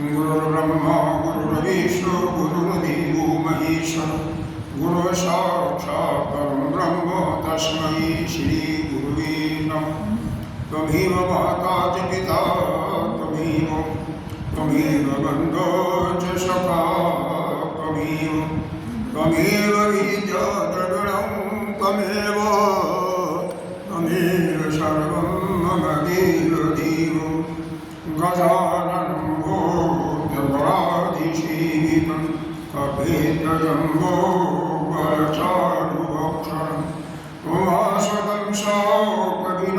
गुरुर्ब्रह्मा गुरुर्विष्णु गुरुर्देवो महेश्वर गुरु साक्षात् परं ब्रह्म तस्मै श्री गुरुवे नमः। त्वमेव माता च पिता त्वमेव बन्धो च सखा त्वमेव विद्या द्रविणं त्वमेव सर्वं मम देव गजाननं भूतगणाधिसेवितं कपितजम्बो बलचारुभक्षणम् उमाशतं शोकविनाशकारकं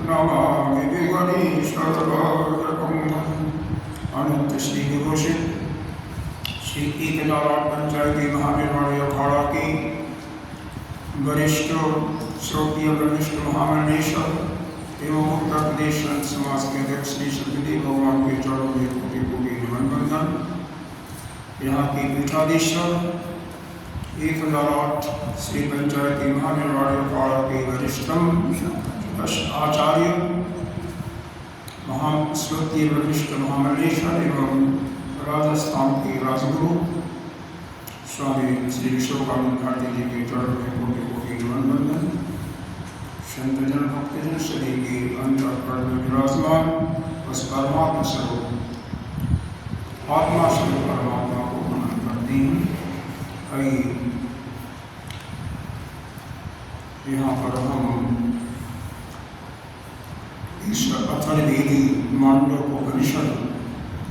नमामि विघ्नेश्वरपादकम्। अनंत श्री घोषित श्री 1008 पंचायती महानिर्माण अखाड़ा की वरिष्ठ श्रोतीय वरिष्ठ महामंडलेश्वर एवं उत्तर प्रदेश संत समाज के अध्यक्ष श्री सत्यदेव भगवान के चरणों में कोटि कोटि नमन बंदन। यहाँ के पीठाधीश्वर 1008 श्री पंचायती महानिर्वाण अखाड़ा के वरिष्ठम आचार्य श्रोतीय वरिष्ठ महामंडलेश्वर एवं राजस्थान के राजगुरु स्वामी श्री विश्वकानंद भारती जी के चरणों में कोटि कोटि नमन बंदन। संतजन भक्तजन सभी के अंतःकरण में विराजमान उस परमात्मा स्वरूप आत्मा स्वरूप परमात्मा को नमन करते हैं। आइए यहाँ पर हम इस अथर्ववेदी मांडव्योपनिषद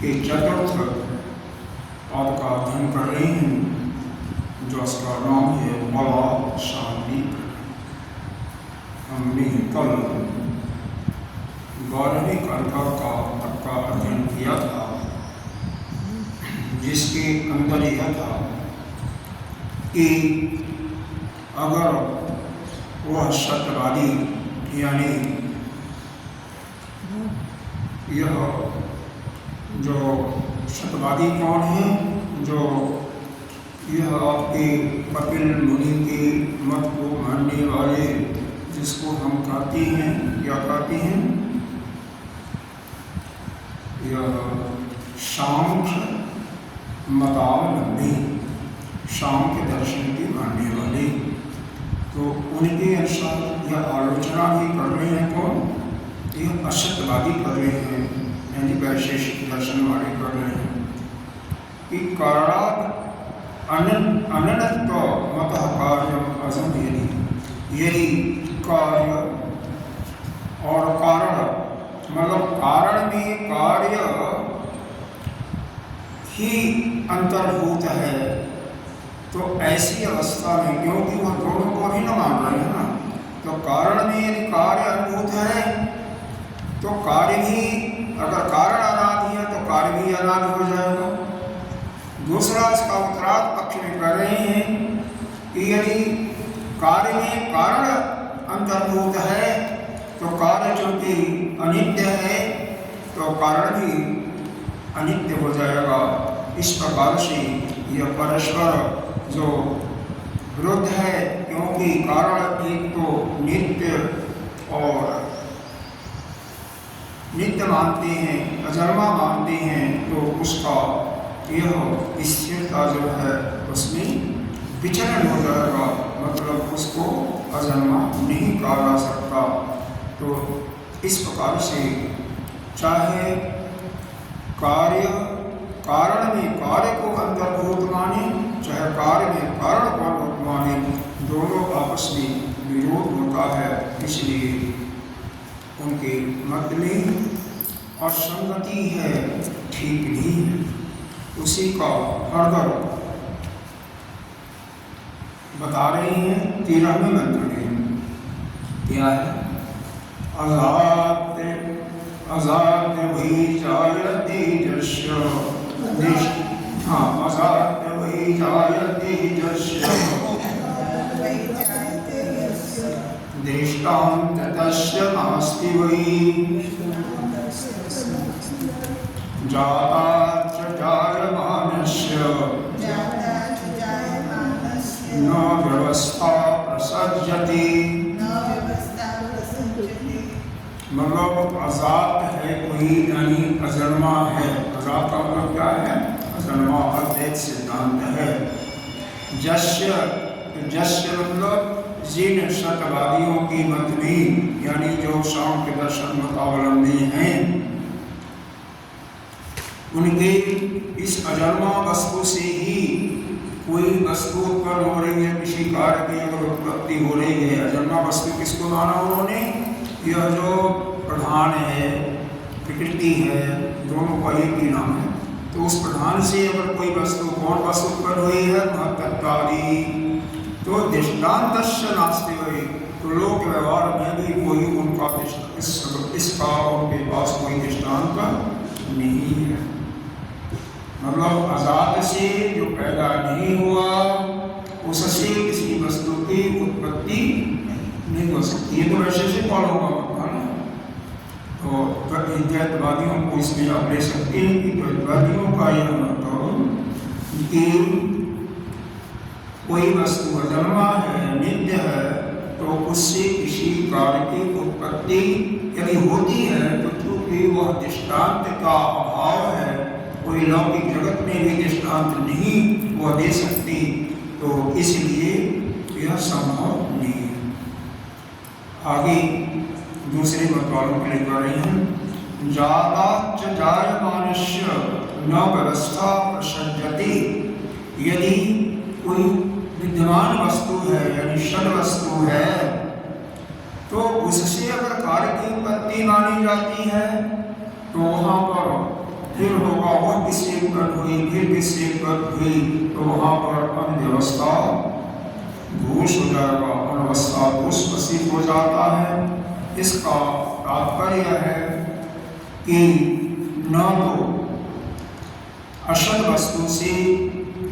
के चतुर्थ पाद का अध्ययन कर रहे हैं जो उसका नाम है बला शांति। हमने कल 12वें कारिका तक का अध्ययन किया था जिसके अंदर यह था कि अगर वह सत्यवादी यानी यह जो सत्यवादी कौन है, जो यह आपके कपिल मुनि के मत को मानने वाले जिसको हम कहते हैं क्या कहते हैं, यह सांख्य मतावलंबी सांख्य दर्शन के मानने वाले, तो उनके अनुसार यह आलोचना भी कर रहे हैं कौन, यह असत्यवादी कर रहे हैं यानी वैशेषिक दर्शन वाले कर रहे हैं कि कारणात् अनन्तत्व मतः कार्यम असंभेदी। यही कार्य और कारण मतलब कारण में कार्य ही अंतर्भूत है, तो ऐसी अवस्था में क्योंकि वह दोनों को ही न मान रहे हैं ना, तो कारण में यदि कार्य अनुभूत है तो कार्य भी अगर कारण अनादि है तो कार्य भी अनादि हो जाएगा। दूसरा इसका उत्तरार्ध पक्ष में कर रहे हैं कि यदि कार्य में कारण अंतर्भूत है तो कार्य चूंकि अनित्य है तो कारण भी अनित्य हो जाएगा। इस प्रकार से यह परस्पर जो विरुद्ध है, क्योंकि कारण एक तो नित्य और नित्य मानते हैं, अजन्मा मानते हैं, तो उसका यह स्थिरता जो है उसमें विचलन हो जाएगा, मतलब उसको अजन्मा नहीं कहा जा सकता। तो इस प्रकार से चाहे कार्य कारण में कार्य को अंतर्भूत माने, चाहे कार्य में कारण को अंतर्भूत माने, दोनों आपस में विरोध होता है। इसलिए उनके मत में असंगति है, ठीक नहीं है। उसी का फर्दर बता रहे हैं 13वें मंत्र में। क्या है? अजात्य वही जायते जस्य अजात्य वही जायते जस्य दृष्टान्त तस्य नास्ति वै जाताच्च जायमानस्य न व्यवस्था प्रसज्यते मतलब अजात है कोई, यानी अजन्मा है। अजात का मतलब क्या है? अजन्मा, अद्वैत सिद्धांत है। जस्य, जस्य मतलब जिन सत्यवादियों की मत में, यानी जो सांख्य दर्शन मतावलंबी हैं, उनके इस अजन्मा वस्तु से ही कोई वस्तु उत्पन्न हो रही है, किसी कार्य की अगर उत्पत्ति हो रही है। अजन्मा वस्तु किसको माना उन्होंने? यह जो प्रधान है, प्रकृति है, दोनों का एक ही नाम है। तो उस प्रधान से अगर कोई वस्तु, कौन वस्तु उत्पन्न हुई है? महत्त्वादि। तो दृष्टान्तस्य नास्ति वही, तो लोक व्यवहार में भी कोई उनका इसका उनके पास कोई दृष्टांत नहीं है। मतलब अजात से जो पैदा नहीं हुआ, उससे किसी वस्तु की उत्पत्ति नहीं हो सकती। ये तो वैसे से कौन होगा मतलब ना। तो द्वैतवादियों को इसमें आप ले सकते हैं कि द्वैतवादियों का यह मतलब कि कोई वस्तु अजन्मा है, नित्य है, तो उससे किसी कार्य की उत्पत्ति यदि होती है तो क्योंकि वह दृष्टांत का अभाव है, कोई लौकिक जगत में भी दृष्टांत नहीं वह दे सकती, तो इसलिए यह संभव नहीं है। आगे दूसरे मत वालों के लिए कर रही हैं, जाताच जायमानस्य न व्यवस्था प्रसज्जते। यदि कोई विद्यमान वस्तु है, यानी षड वस्तु है, तो उससे अगर कार्य की उत्पत्ति मानी जाती है, तो वहाँ पर फिर होगा वह किससे उत्पन्न हुई, फिर किससे उत्पन्न हुई, तो वहाँ पर अनव्यवस्था दोष हो जाएगा, अनवस्था दोष प्रसिद्ध हो जाता है। इसका तात्पर्य है कि न तो अशद वस्तु से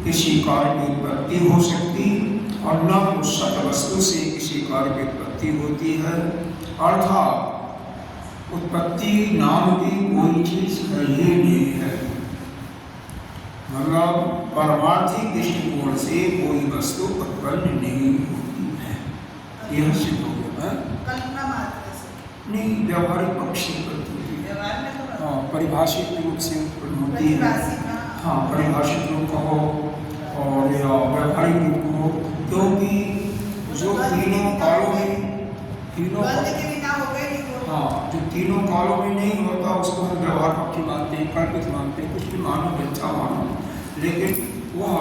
किसी कार्य की उत्पत्ति हो सकती और न तो सत वस्तु से किसी कार्य की उत्पत्ति होती है। अर्थात उत्पत्ति नाम की कोई चीज है ही नहीं है। मतलब परमार्थिक दृष्टिकोण से कोई वस्तु उत्पन्न नहीं होती है, यह सिद्ध हो गया। नहीं, व्यवहारिक पक्ष से उत्पत्ति, हाँ, परिभाषित रूप से उत्पन्न होती है। हाँ, परिभाषित रूप कहो और या व्यवहारिक रूप कहो, क्योंकि जो तीनों कालों में, हाँ, जो तीनों कालों में नहीं होता उसको हम व्यवहार पक्ष मानते हैं, कल्पित मानते हैं, कुछ भी मानो, मिथ्या मानो, लेकिन वह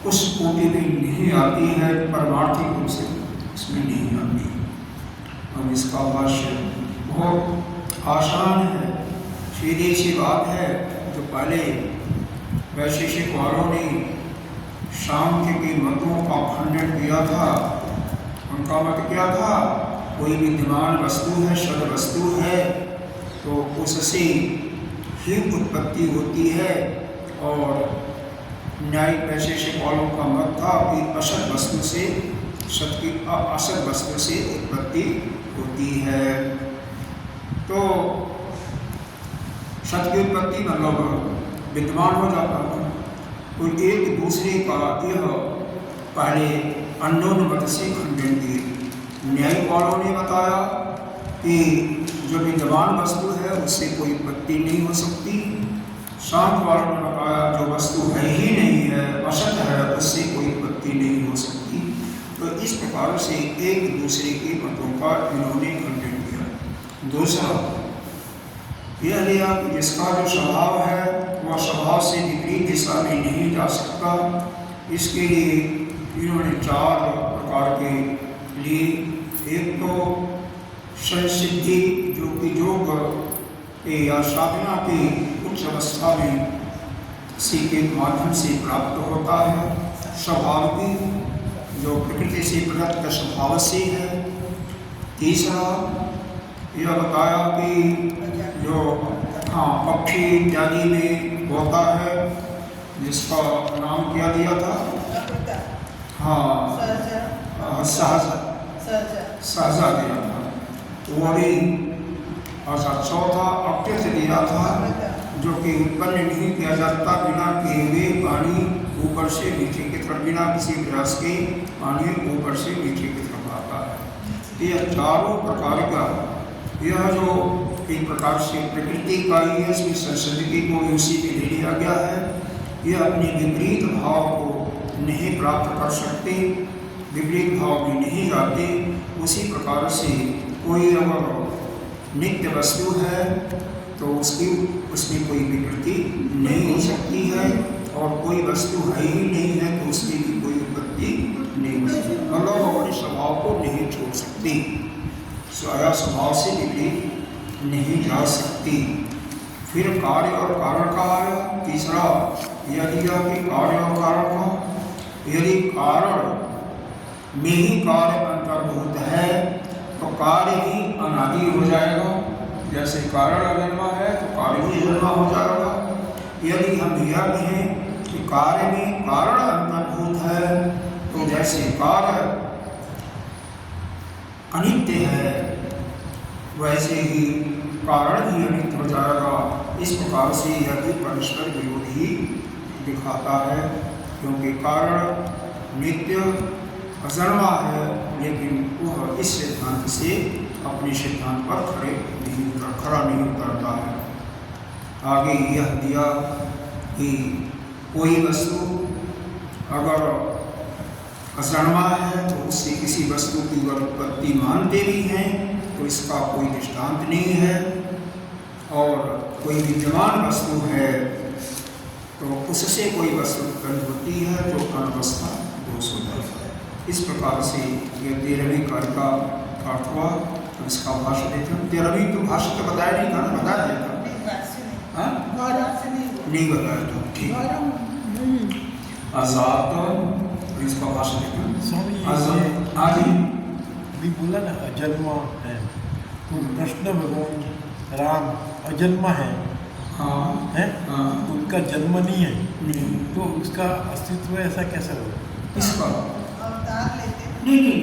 उस कोटि में नहीं आती है, परमार्थिक रूप से उसमें नहीं आती। अब इसका भाष्य बहुत आसान है, सीधी सी बात है। जो पहले वैशेषिक वालों ने सांख्य के मतों का खंडन किया था, उनका मत क्या था? कोई विद्यमान वस्तु है, षड वस्तु है, तो उससे ही उत्पत्ति होती है। और न्यायिक वैशेषिक वालों का मत था कि असत वस्तु से, सत की असत वस्तु से उत्पत्ति होती है। तो सत की उत्पत्ति मतलब विद्यमान हो जाता है। तो एक दूसरे का यह पहले अन्योन्य मत से खंडन किए। न्यायिक वालों ने बताया कि जो विद्यमान वस्तु है उससे कोई उत्पत्ति नहीं हो सकती। सांख्य वालों ने बताया जो वस्तु है ही नहीं है, असत है, उससे कोई उत्पत्ति नहीं हो सकती। तो इस प्रकार से एक दूसरे के मतों का इन्होंने खंडन किया। दूसरा यह लिया कि जिसका जो स्वभाव है वह स्वभाव से विपरीत दिशा में नहीं जा सकता। इसके लिए इन्होंने चार प्रकार के लिए, एक तो संसिद्धि जो कि योग या साधना की उच्च अवस्था में किसी के माध्यम से प्राप्त होता है, स्वभाव की जो प्रकृति से प्रदत्त स्वभाव से है। तीसरा यह बताया कि जो पक्षी इत्यादि में होता है, जिसका नाम क्या दिया था? सहजा दिया था, वो भी। और चौथा अप्यथ दिया था, जो कि उत्पन्न नहीं किया जाता बिना किए हुए पानी ऊपर से नीचे की तरफ, बिना किसी प्रयास के पानी ऊपर से नीचे की तरफ आता है। ये चारों प्रकार का यह जो एक प्रकार से प्रकृति का ही है, इसमें संस्कृति को भी उसी में ले लिया गया है। यह अपने विपरीत भाव को नहीं प्राप्त कर सकते, विपरीत भाव में नहीं जाते। उसी प्रकार से कोई अगर नित्य वस्तु है तो उसमें कोई विकृति नहीं हो सकती है, और कोई वस्तु है ही नहीं है तो उसकी भी कोई उत्पत्ति नहीं हो सकती। मतलब अपने स्वभाव को नहीं छोड़ सकती, स्वया स्वभाव से विपरीत नहीं जा सकती। फिर कार्य और कारण का आया तीसरा, यदि कि कार्य और कारण का, यदि कारण में ही कार्य अंतर्भूत है तो कार्य ही अनादि हो जाएगा। जैसे कारण अजन्मा है तो कार्य भी अजन्मा हो जाएगा। यदि हम यह कहें कि कार्य में कारण अंतर्भूत है तो जैसे कार्य अनित्य है वैसे ही कारण भी अनित्य हो जाएगा। इस प्रकार से यह भी परस्पर विरोध ही दिखाता है, क्योंकि कारण नित्य अजन्मा है, लेकिन वह इस सिद्धांत से अपने सिद्धांत पर खरा नहीं उतरता है। आगे यह दिया कि कोई वस्तु अगर अजन्मा है तो उससे किसी वस्तु की उत्पत्ति मानते भी हैं तो इसका कोई दृष्टांत नहीं है, और कोई विद्यमान वस्तु है तो उससे कोई वस्तु उत्पन्न होती है जो अनवस्था दोष हो जाता है। इस प्रकार से ये 13वीं कार्य का पाठ हुआ। तो इसका भाष्य देते हैं। 13वीं तो भाष्य तो बताया नहीं था ना, बताया देता नहीं बताया था, ठीक आजाद। इसका भाष्य देते हैं। आगे भी बोला ना अजन्मा है, तो कृष्ण भगवान राम अजन्मा है, हाँ है हाँ, उनका जन्म नहीं है, नहीं तो उसका अस्तित्व ऐसा कैसे होगा? इसका नहीं,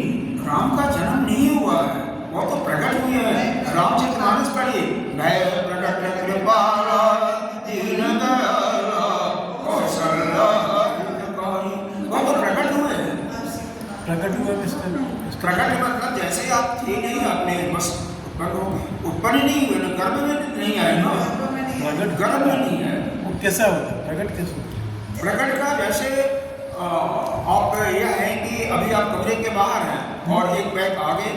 राम का जन्म नहीं हुआ है, वो तो प्रकट हुए हैं। रामचरितमानस पढ़िए, भय प्रकट कृपाला दीन दयाला कौशल्या हितकारी, वो तो प्रकट हुए हैं। प्रकट हुआ में प्रकट मतलब जैसे आप थे नहीं, आपने बस उत्पन्न हो गए, उत्पन्न नहीं हुए ना, गर्भ में नहीं आए ना, प्रकट गर्भ में नहीं है। वो कैसा होता है? प्रकट कैसे होता है? प्रकट का जैसे आप यह है कि अभी आप कमरे के बाहर हैं और एक बैग आगे,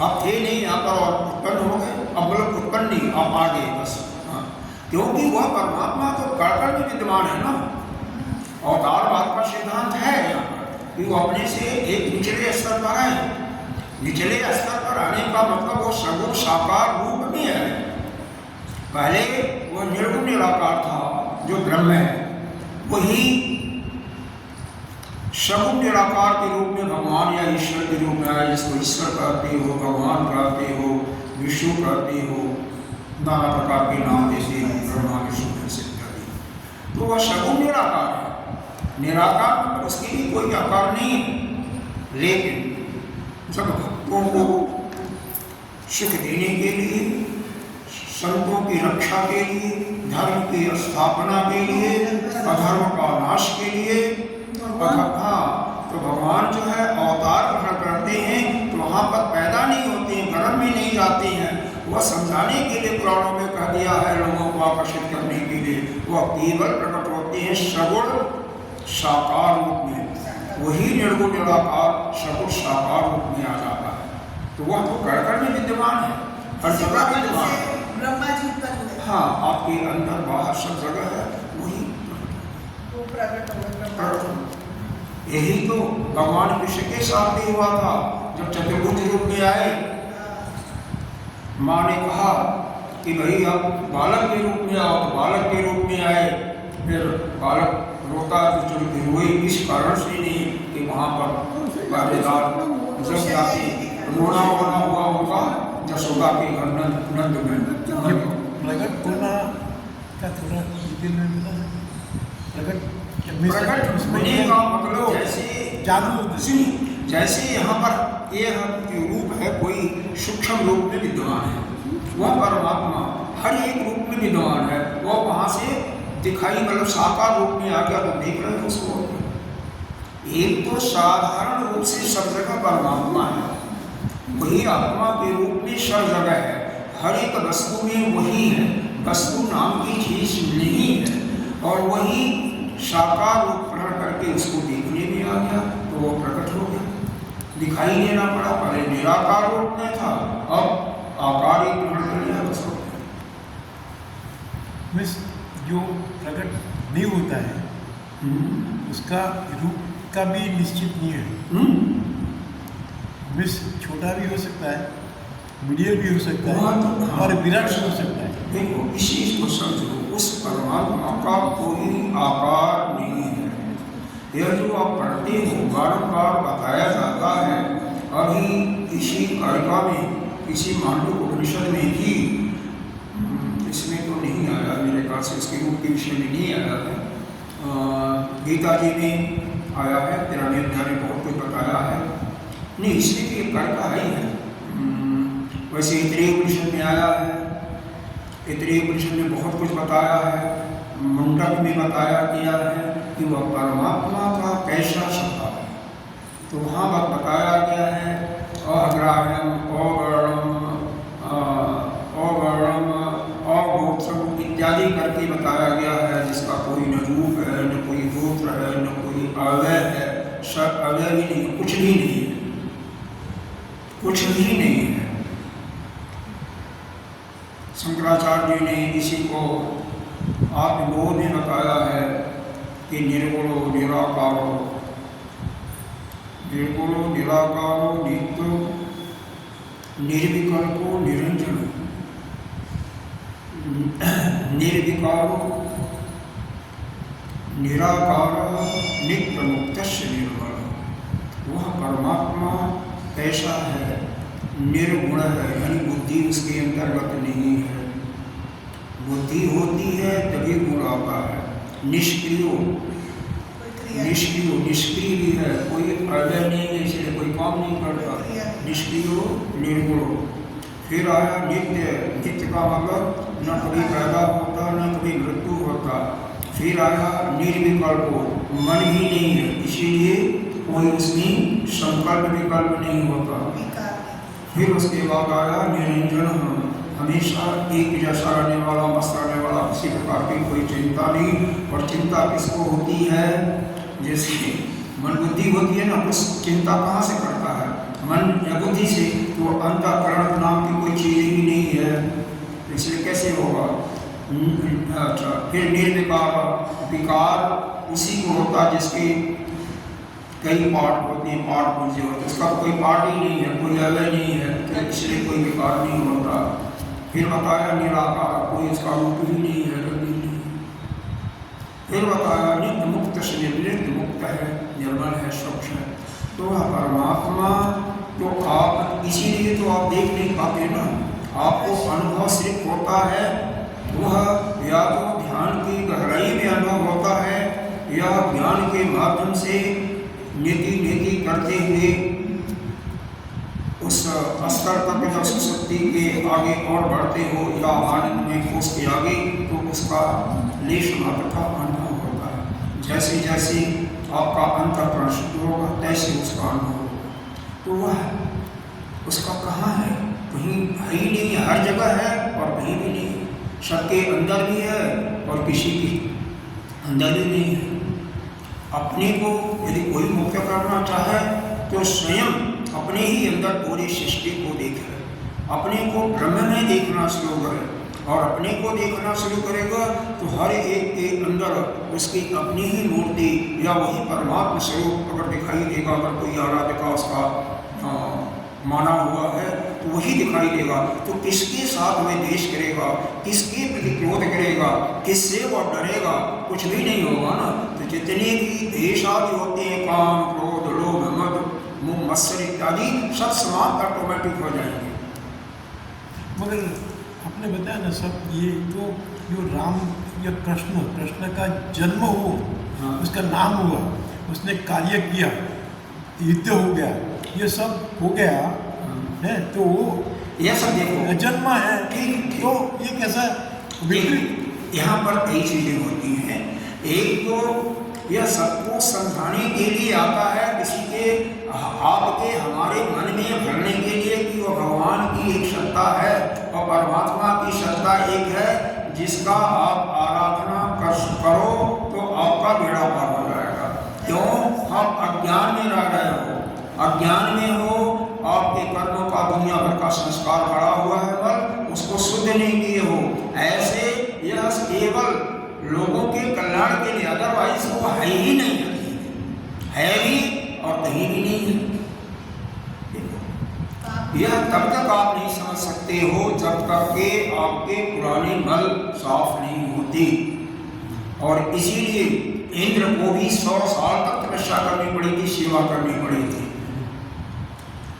आप थे नहीं यहाँ पर और उत्पन्न हो गए, अब मतलब उत्पन्न नहीं, आप आ गए बस। हाँ, क्योंकि वह परमात्मा तो कण में विद्यमान है ना, अवतारवाद का सिद्धांत है यहाँ पर कि वो अपने से एक निचले स्तर पर है। निचले स्तर पर आने का मतलब वो सगुण साकार रूप में है। पहले वो निर्गुण निराकार था जो ब्रह्म है, वही सगुण निराकार के रूप में भगवान या ईश्वर के रूप में आए, जिसको ईश्वर कहते हो, भगवान कहते हो, विष्णु कहते हो, नाना प्रकार के नाम जैसे ब्रह्मा विष्णु से इत्यादि। तो वह सगुण निराकार है। निराकार मतलब उसके लिए कोई आकार नहीं है, लेकिन जब भक्तों को सुख देने के लिए, संतों की रक्षा के लिए, धर्म की स्थापना के लिए, अधर्म का नाश के लिए, हाँ, तो भगवान जो है अवतार ग्रहण करते हैं तो वहाँ पर पैदा नहीं होते हैं, गर्भ में नहीं जाते हैं। वह समझाने के लिए पुराणों में कह दिया है, लोगों को आकर्षित करने के लिए वह केवल प्रकट होते हैं सगुण साकार रूप में। वही निर्गुण निराकार सगुण साकार रूप में आ जाता है। तो वह तो कण में विद्यमान है, हर जगह विद्यमान है। ब्रह्मा जी उत्पन्न, हाँ, आपके अंदर बाहर सब जगह है, वही प्रकट। यही तो भगवान कृष्ण के साथ भी हुआ था, जब चतुर्भुज रूप में आए। माँ ने कहा कि भाई आप बालक के रूप में आओ, तो बालक के रूप में आए। फिर बालक रोता तो चुप रोए, इस कारण से नहीं कि वहाँ पर पहरेदार जब जाके रोना वोना हुआ उनका जसोदा के घर नंद में। प्रकट होना क्या थोड़ा डिटेल में मिला है? प्रकट होने का मतलब जैसे जादू, जैसे यहाँ पर यह रूप है, कोई सूक्ष्म रूप में विद्यमान है, वह परमात्मा हर एक रूप में विद्यमान है। वह वहाँ से दिखाई मतलब साकार रूप में आ गया, तो देख रहे हैं उसको। एक तो साधारण रूप से सब जगह परमात्मा है, वही आत्मा के रूप में सब जगह है। हर एक वस्तु में वही है, वस्तु नाम की चीज नहीं है, और वही साकार रूप ग्रहण करके उसको देखने में आ गया तो वो प्रकट हो गया, दिखाई देना पड़ा। पहले निराकार रूप में था, अब आकार ही ग्रहण कर लिया बस। मिस जो प्रकट नहीं होता है उसका रूप का भी निश्चित नहीं है। मिस छोटा भी हो सकता है, मीडियम भी हो सकता है और विराट भी हो सकता है। देखो इस चीज को समझो, उस परमात्मा का कोई आकार नहीं है। यह जो आप पढ़ते हो बारंबार बताया जाता है। अभी इसी कारिका में, इसी मांडव्य उपनिषद में ही, इसमें तो नहीं आया मेरे ख्याल से, इसके रूप के विषय में नहीं आया है, गीता जी में आया है, 93 अध्याय में बहुत कुछ बताया है। नहीं, इसमें भी एक कारिका है ही है। वैसे इतने उपनिषद में आया है, इतने उपनिषद में बहुत कुछ बताया है, मुंडक में बताया गया है कि वह परमात्मा का कैसा सत्ता है। तो वहाँ बात बताया गया है अग्राह्यम, अवर्णम, अवर्णम, अगोत्रम इत्यादि करके बताया गया है, जिसका कोई न रूप है, न कोई गोत्र है, न कोई अवयव है, सब अवयव ही नहीं, कुछ भी नहीं है, कुछ भी नहीं है। शंकराचार्य जी ने इसी को आत्मबोध में बताया है कि निर्गुणो निराकारो, निर्गुणो निराकारो नित्यो निर्विकल्पो निरंजन, निर्विकारो निराकार नित्य मुक्त निर्मल। वह परमात्मा कैसा है? निर्गुण है, यानी बुद्धि उसके अंतर्गत नहीं है। बुद्धि होती है तभी गुण आता है। निष्क्रिय, निष्क्रिय, निष्क्रिय भी है, कोई अवयव नहीं है, इसलिए कोई काम नहीं करता। निष्क्रिय निर्गुण। फिर आया नित्य, नित्य का मतलब न कभी पैदा होता न कभी मृत्यु होता। फिर आया निर्विकल्प, मन ही नहीं है, इसीलिए कोई उसमें संकल्प विकल्प नहीं होता। फिर उसके बाद आया निरंजन, हमेशा एक जैसा रहने वाला, मस्त रहने वाला, किसी प्रकार की कोई चिंता नहीं। और चिंता किसको होती है? जैसे मन बुद्धि होती है ना, उस चिंता कहाँ से करता है? मन या बुद्धि से। तो अंतःकरण नाम की कोई चीज़ ही नहीं है, इसलिए कैसे होगा? अच्छा, फिर निर्विकार, विकार उसी को होता जिसके कई पार्ट होते हैं, पार्ट पुंज होते हैं, उसका कोई पार्ट ही नहीं है, कोई अवयव नहीं है, तो इसलिए कोई विकार नहीं होता। फिर बताया निराकार, कोई उसका रूप ही नहीं है, रवि नहीं। फिर बताया नित्य मुक्त से, नित्य मुक्त है, निर्मल है, स्वच्छ है। तो वह परमात्मा तो आप, इसीलिए तो आप देख नहीं पाते ना, आपको अनुभव सिर्फ होता है, वह या तो ध्यान की गहराई में अनुभव होता है, या ज्ञान के माध्यम से नीति नीति करते हुए उस स्तर तक जब सुशक्ति के आगे और बढ़ते हो, या आनंद में खोज के आगे, तो उसका लेश मात्र का अनुभव होता है। जैसे जैसे आपका अंतःकरण शुद्ध होगा, तैसे उसका अनुभव होगा। तो वह उसका कहाँ है? कहीं है ही नहीं, हर जगह है और कहीं भी नहीं। सबके अंदर भी है और किसी के अंदर भी नहीं है। अपने को यदि कोई मुक्त करना चाहे तो स्वयं अपने ही अंदर पूरी सृष्टि को देखे, अपने को ब्रह्म में देखना शुरू करे, और अपने को देखना शुरू करेगा तो हर एक के अंदर उसकी अपनी ही मूर्ति या वही परमात्मा स्वरूप अगर दिखाई देगा। अगर कोई आराध्य का उसका माना हुआ है तो वही दिखाई देगा। तो किसके साथ वह द्वेष करेगा, किसके प्रति क्रोध करेगा, किससे वह डरेगा? कुछ भी नहीं होगा ना। तो जितने भी द्वेष आदि होते हैं, काम, क्रोध, लोभ, मद, मोह, मत्सर इत्यादि, सब समाप्त ऑटोमेटिक हो जाएंगे। मगर आपने बताया ना सब, ये तो जो राम या कृष्ण का जन्म हो, हाँ। उसका नाम हुआ, उसने कार्य किया, युद्ध हो गया, ये सब हो गया है, तो यह सब देखो जन्म है। ठीक। तो ये कैसा विपरीत? यहाँ पर कई चीजें होती हैं। एक तो यह सबको समझाने के लिए आता है, किसी के आपके हमारे मन में भरने के लिए कि वह भगवान की एक सत्ता है और परमात्मा की सत्ता एक है, जिसका आप आराधना करो तो आपका बेड़ा पार हो जाएगा। क्यों? आप अज्ञान में रह रहे हो, अज्ञान में हो, आपके कर्मों का दुनिया भर का संस्कार पड़ा हुआ है, बल उसको शुद्ध नहीं किए हो। ऐसे यह केवल लोगों के कल्याण के लिए, अदरवाइज वो है ही नहीं, है भी और कहीं भी नहीं है। यह तब तक आप नहीं समझ सकते हो जब तक के आपके पुराने मल साफ नहीं होती। और इसीलिए इंद्र को भी 100 साल तक तपस्या करनी पड़ी थी, सेवा करनी पड़ी थी।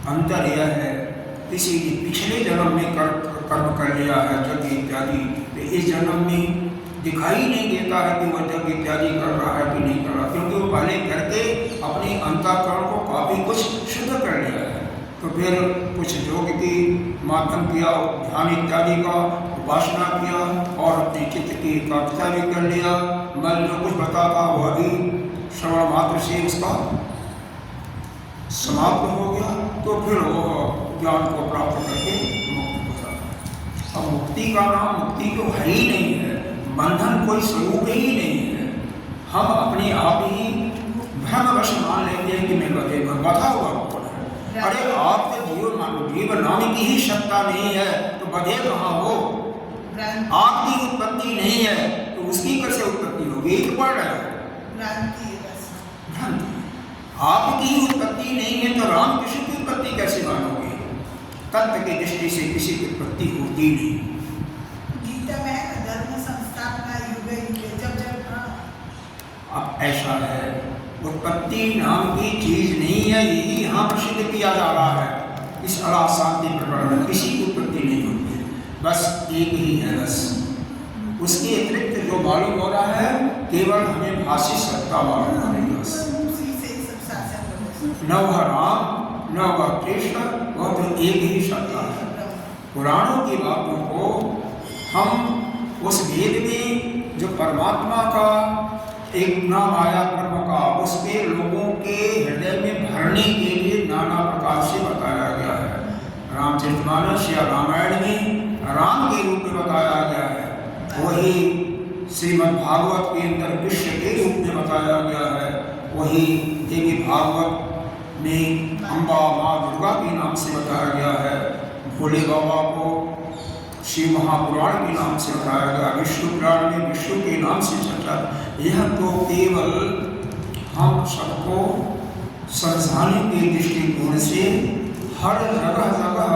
अंतर यह है, किसी की पिछले जन्म में कर्म कर लिया है यज्ञ इत्यादि, तो इस जन्म में दिखाई नहीं देता है कि वह यज्ञ इत्यादि कर रहा है कि नहीं कर रहा, क्योंकि वो पहले करके अपने अंतःकरण को काफी कुछ शुद्ध कर लिया है। तो फिर कुछ योग की माध्यम किया, ध्यान इत्यादि का उपासना किया और अपने चित्त की एकाग्रता भी कर लिया। मन जो कुछ बताता वह भी श्रवण मात्र से उसका समाप्त हो गया, तो फिर वो ज्ञान को प्राप्त करके मुक्त हो जाता है। अब मुक्ति का नाम मुक्ति तो है ही नहीं है, बंधन कोई स्वरूप ही नहीं है। हम अपने आप ही भ्रमवश मान लेते हैं कि मैं बधा हुआ कौन है। अरे आप तो जीव नाम की ही सत्ता नहीं है तो बधे कहाँ हो? आपकी उत्पत्ति नहीं है तो उसकी कैसे उत्पत्ति होगी? तो पढ़ रहे हो भ्रांति। आपकी उत्पत्ति नहीं है तो राम कृष्ण की उत्पत्ति कैसे मानोगे? तत्व की दृष्टि से किसी की उत्पत्ति होती नहीं। गीता में धर्म संस्थापना युगे युगे जब अब ऐसा है, उत्पत्ति नाम की चीज नहीं है, यही यहाँ प्रसिद्ध किया जा रहा है। इस अला शांति प्रकरण में किसी की उत्पत्ति नहीं होती है, बस एक ही है बस। उसके अतिरिक्त जो मालूम हो रहा है केवल हमें भाषी सत्ता मालूम हो रही है बस। न वह राम न वह कृष्ण, वह तो एक ही सत्ता है। पुराणों की बातों को हम उस वेद में जो परमात्मा का एक नाम आया ब्रह्म का, उसके लोगों के हृदय में भरने के लिए नाना प्रकार से बताया गया है। रामचरितमानस या रामायण में राम के रूप में बताया गया है, वही श्रीमद् भागवत के अंदर कृष्ण के रूप में बताया गया है, वही देवी भागवत में अम्बा माँ दुर्गा के नाम से बताया गया है, भोले बाबा को शिव महापुराण के नाम से बताया गया, विष्णु पुराण में विष्णु के नाम से चर्चा। यह तो केवल हम सबको समझाने के दृष्टिकोण से हर जगह जगह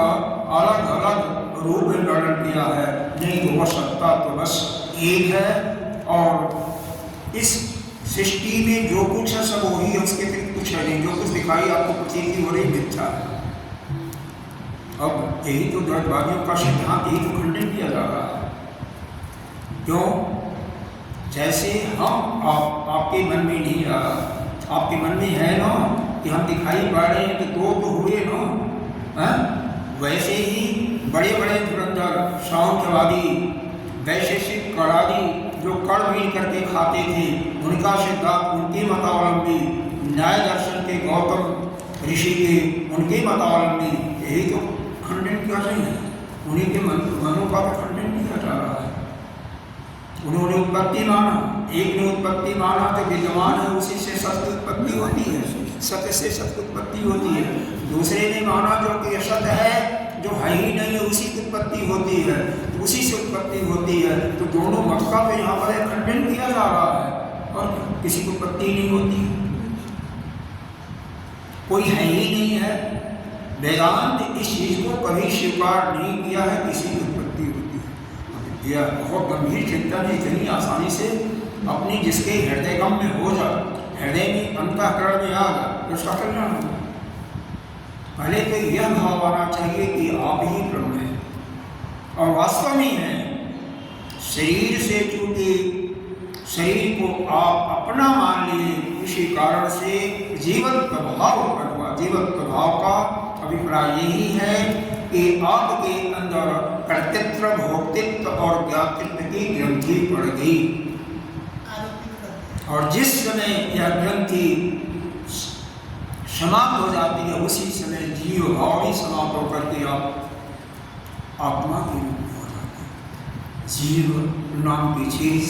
अलग अलग रूप में वर्णन किया है। नहीं तो वह सत्ता तो बस एक है, और इस सृष्टि में जो कुछ है सब वही है, उसके अतिरिक्त कुछ है नहीं। जो कुछ दिखाई आपको प्रतीति हो रही मिथ्या है। अब यही तो द्वैतवादियों का सिद्धांत, यही तो खंडन किया जा रहा है। क्यों? जैसे हम आपके मन में नहीं आ, आपके मन में है ना कि हम दिखाई पा रहे हैं तो दो तो हुए ना, वैसे ही बड़े बड़े धुरंधर सांख्यवादी वैशेषिक कड़ादी जो कड़ बीन करके खाते थे, उनका सिद्धांत, उनके मतावलंबी, न्याय दर्शन के गौतम ऋषि के उनके मतावलंबी, यही तो खंडन किया जाए। उन्हीं के मनों का तो खंडन किया जा रहा है। उन्होंने उत्पत्ति माना, एक ने उत्पत्ति माना तो विद्यमान है उसी से सत्य उत्पत्ति होती है, सत्य से सत्य उत्पत्ति होती है। दूसरे ने माना जो कि असत्य है, जो है ही नहीं है, उसी की उत्पत्ति होती है, उसी से उत्पत्ति होती है। तो दोनों मत का तो यहाँ पर खंडन किया जा रहा है, और किसी की उत्पत्ति नहीं होती, कोई है ही नहीं है। वेदांत इस चीज को कभी स्वीकार नहीं किया है किसी की उत्पत्ति होती है। यह बहुत गंभीर चिंतन है, इतनी आसानी से अपनी जिसके हृदयगम में हो जाए, हृदय में अंतःकरण में आ जाए, तो उसका कल्याण होगा। पहले तो यह भाव आना चाहिए कि आप ही ब्रह्म हैं, और वास्तव में है। शरीर से चूंकि शरीर को आप अपना मान लिए, इसी कारण से जीवन प्रभाव उत्पन्न हुआ। जीवन प्रभाव का अभिप्राय यही है कि आपके अंदर कर्तृत्व, भोक्तृत्व और ज्ञातृत्व की ग्रंथि पड़ गई, और जिस समय यह ग्रंथि समाप्त हो जाती है, उसी समय जीव भाव भी समाप्त होकर के आप आत्मा के रूप में हो जाते हैं। जीव नाम की चीज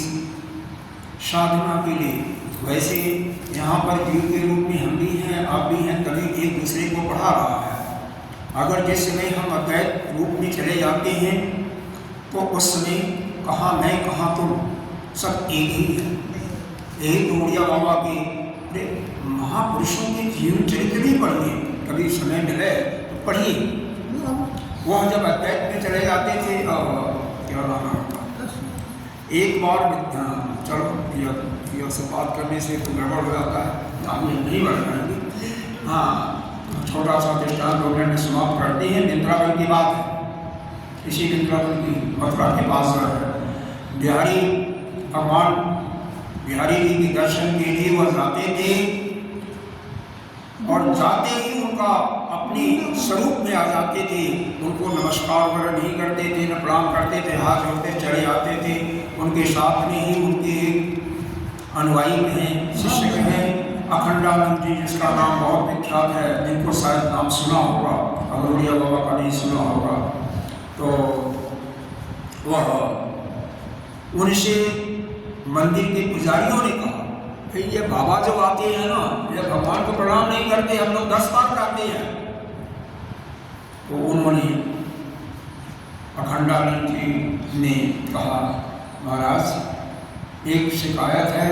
साधना के लिए, वैसे यहाँ पर जीव के रूप में हम भी हैं, आप भी हैं, तभी एक दूसरे को पढ़ा रहा है। अगर जिस समय हम अद्वैत रूप में चले जाते हैं तो उस समय कहाँ मैं कहाँ तुम, सब एक ही है। यही तोड़िया बाबा के महापुरुषों के जीवन चरित्र भी पढ़िए, कभी समय मिले तो पढ़िए। वह जब अद्वैत में चले जाते थे, क्या नाम है, एक बार चलो यह सब बात करने से तो गड़बड़ हो जाता है, आगे नहीं बढ़ पाएंगे। हाँ, छोटा सा दृष्टांत लोग समाप्त करते हैं। वृंदावन की बात है, इसी वृंदावन की मथुरा के पास बिहारी भगवान बिहारी जी के दर्शन के लिए वह जाते थे, और जाते ही उनका अपने स्वरूप में आ जाते थे। उनको नमस्कार वगैरह नहीं करते थे, न प्रणाम करते थे, हाथ जोड़ते चले आते थे। उनके साथ में ही उनके अनुयायी हैं, शिष्य हैं, अखंडानंद जी, जिसका नाम बहुत विख्यात है, जिनको शायद नाम सुना होगा, अगर उड़िया बाबा का नहीं सुना होगा तो वह उनसे मंदिर के पुजारियों ने कहा, भाई ये बाबा जो आते हैं ना, ये भगवान को प्रणाम नहीं करते, हम लोग 10 बार करते हैं। तो उन्होंने अखंडानंद जी ने कहा, महाराज एक शिकायत है,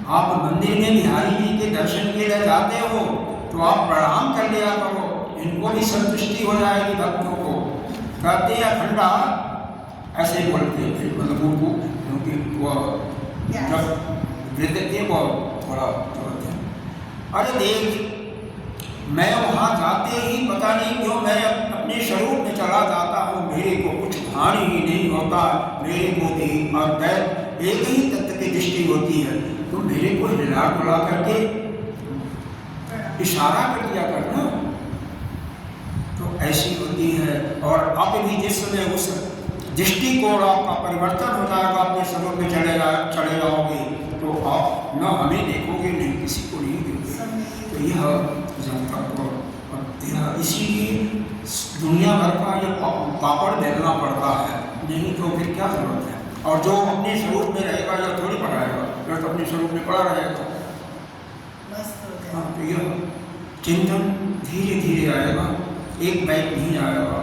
आप मंदिर में बिहारी जी के दर्शन के लिए जाते हो तो आप प्रणाम कर लिया करो, इनको भी संतुष्टि हो जाएगी भक्तों को। कहते हैं अखंडा ऐसे बोलते थे, मतलब उनको क्योंकि वह जब वृद्ध थे वो थोड़ा अरे देख, मैं वहाँ जाते ही पता नहीं क्यों मैं अपने स्वरूप में चला जाता हूँ, मेरे को कुछ भान ही नहीं होता, मेरे को भी अद्वैत एक ही तत्व की दृष्टि होती है, तो मेरे को हिला डुला करके इशारा कर दिया करना। तो ऐसी होती है। और अब भी जिस समय उस दृष्टिकोण आपका परिवर्तन हो जाएगा, अपने स्वरूप में चले जाओगे, तो आप न हमें देखोगे, नहीं किसी को नहीं देखोगे। तो यह जनता को, इसीलिए दुनिया भर का यह पापड़ बेलना पड़ता है, नहीं तो फिर क्या जरूरत है। और जो अपने स्वरूप में रहेगा यह थोड़ी पढ़ाएगा, फिर तो अपने स्वरूप में पढ़ा रहेगा। हाँ, तो यह चिंतन धीरे धीरे आएगा, एक बैग नहीं आएगा।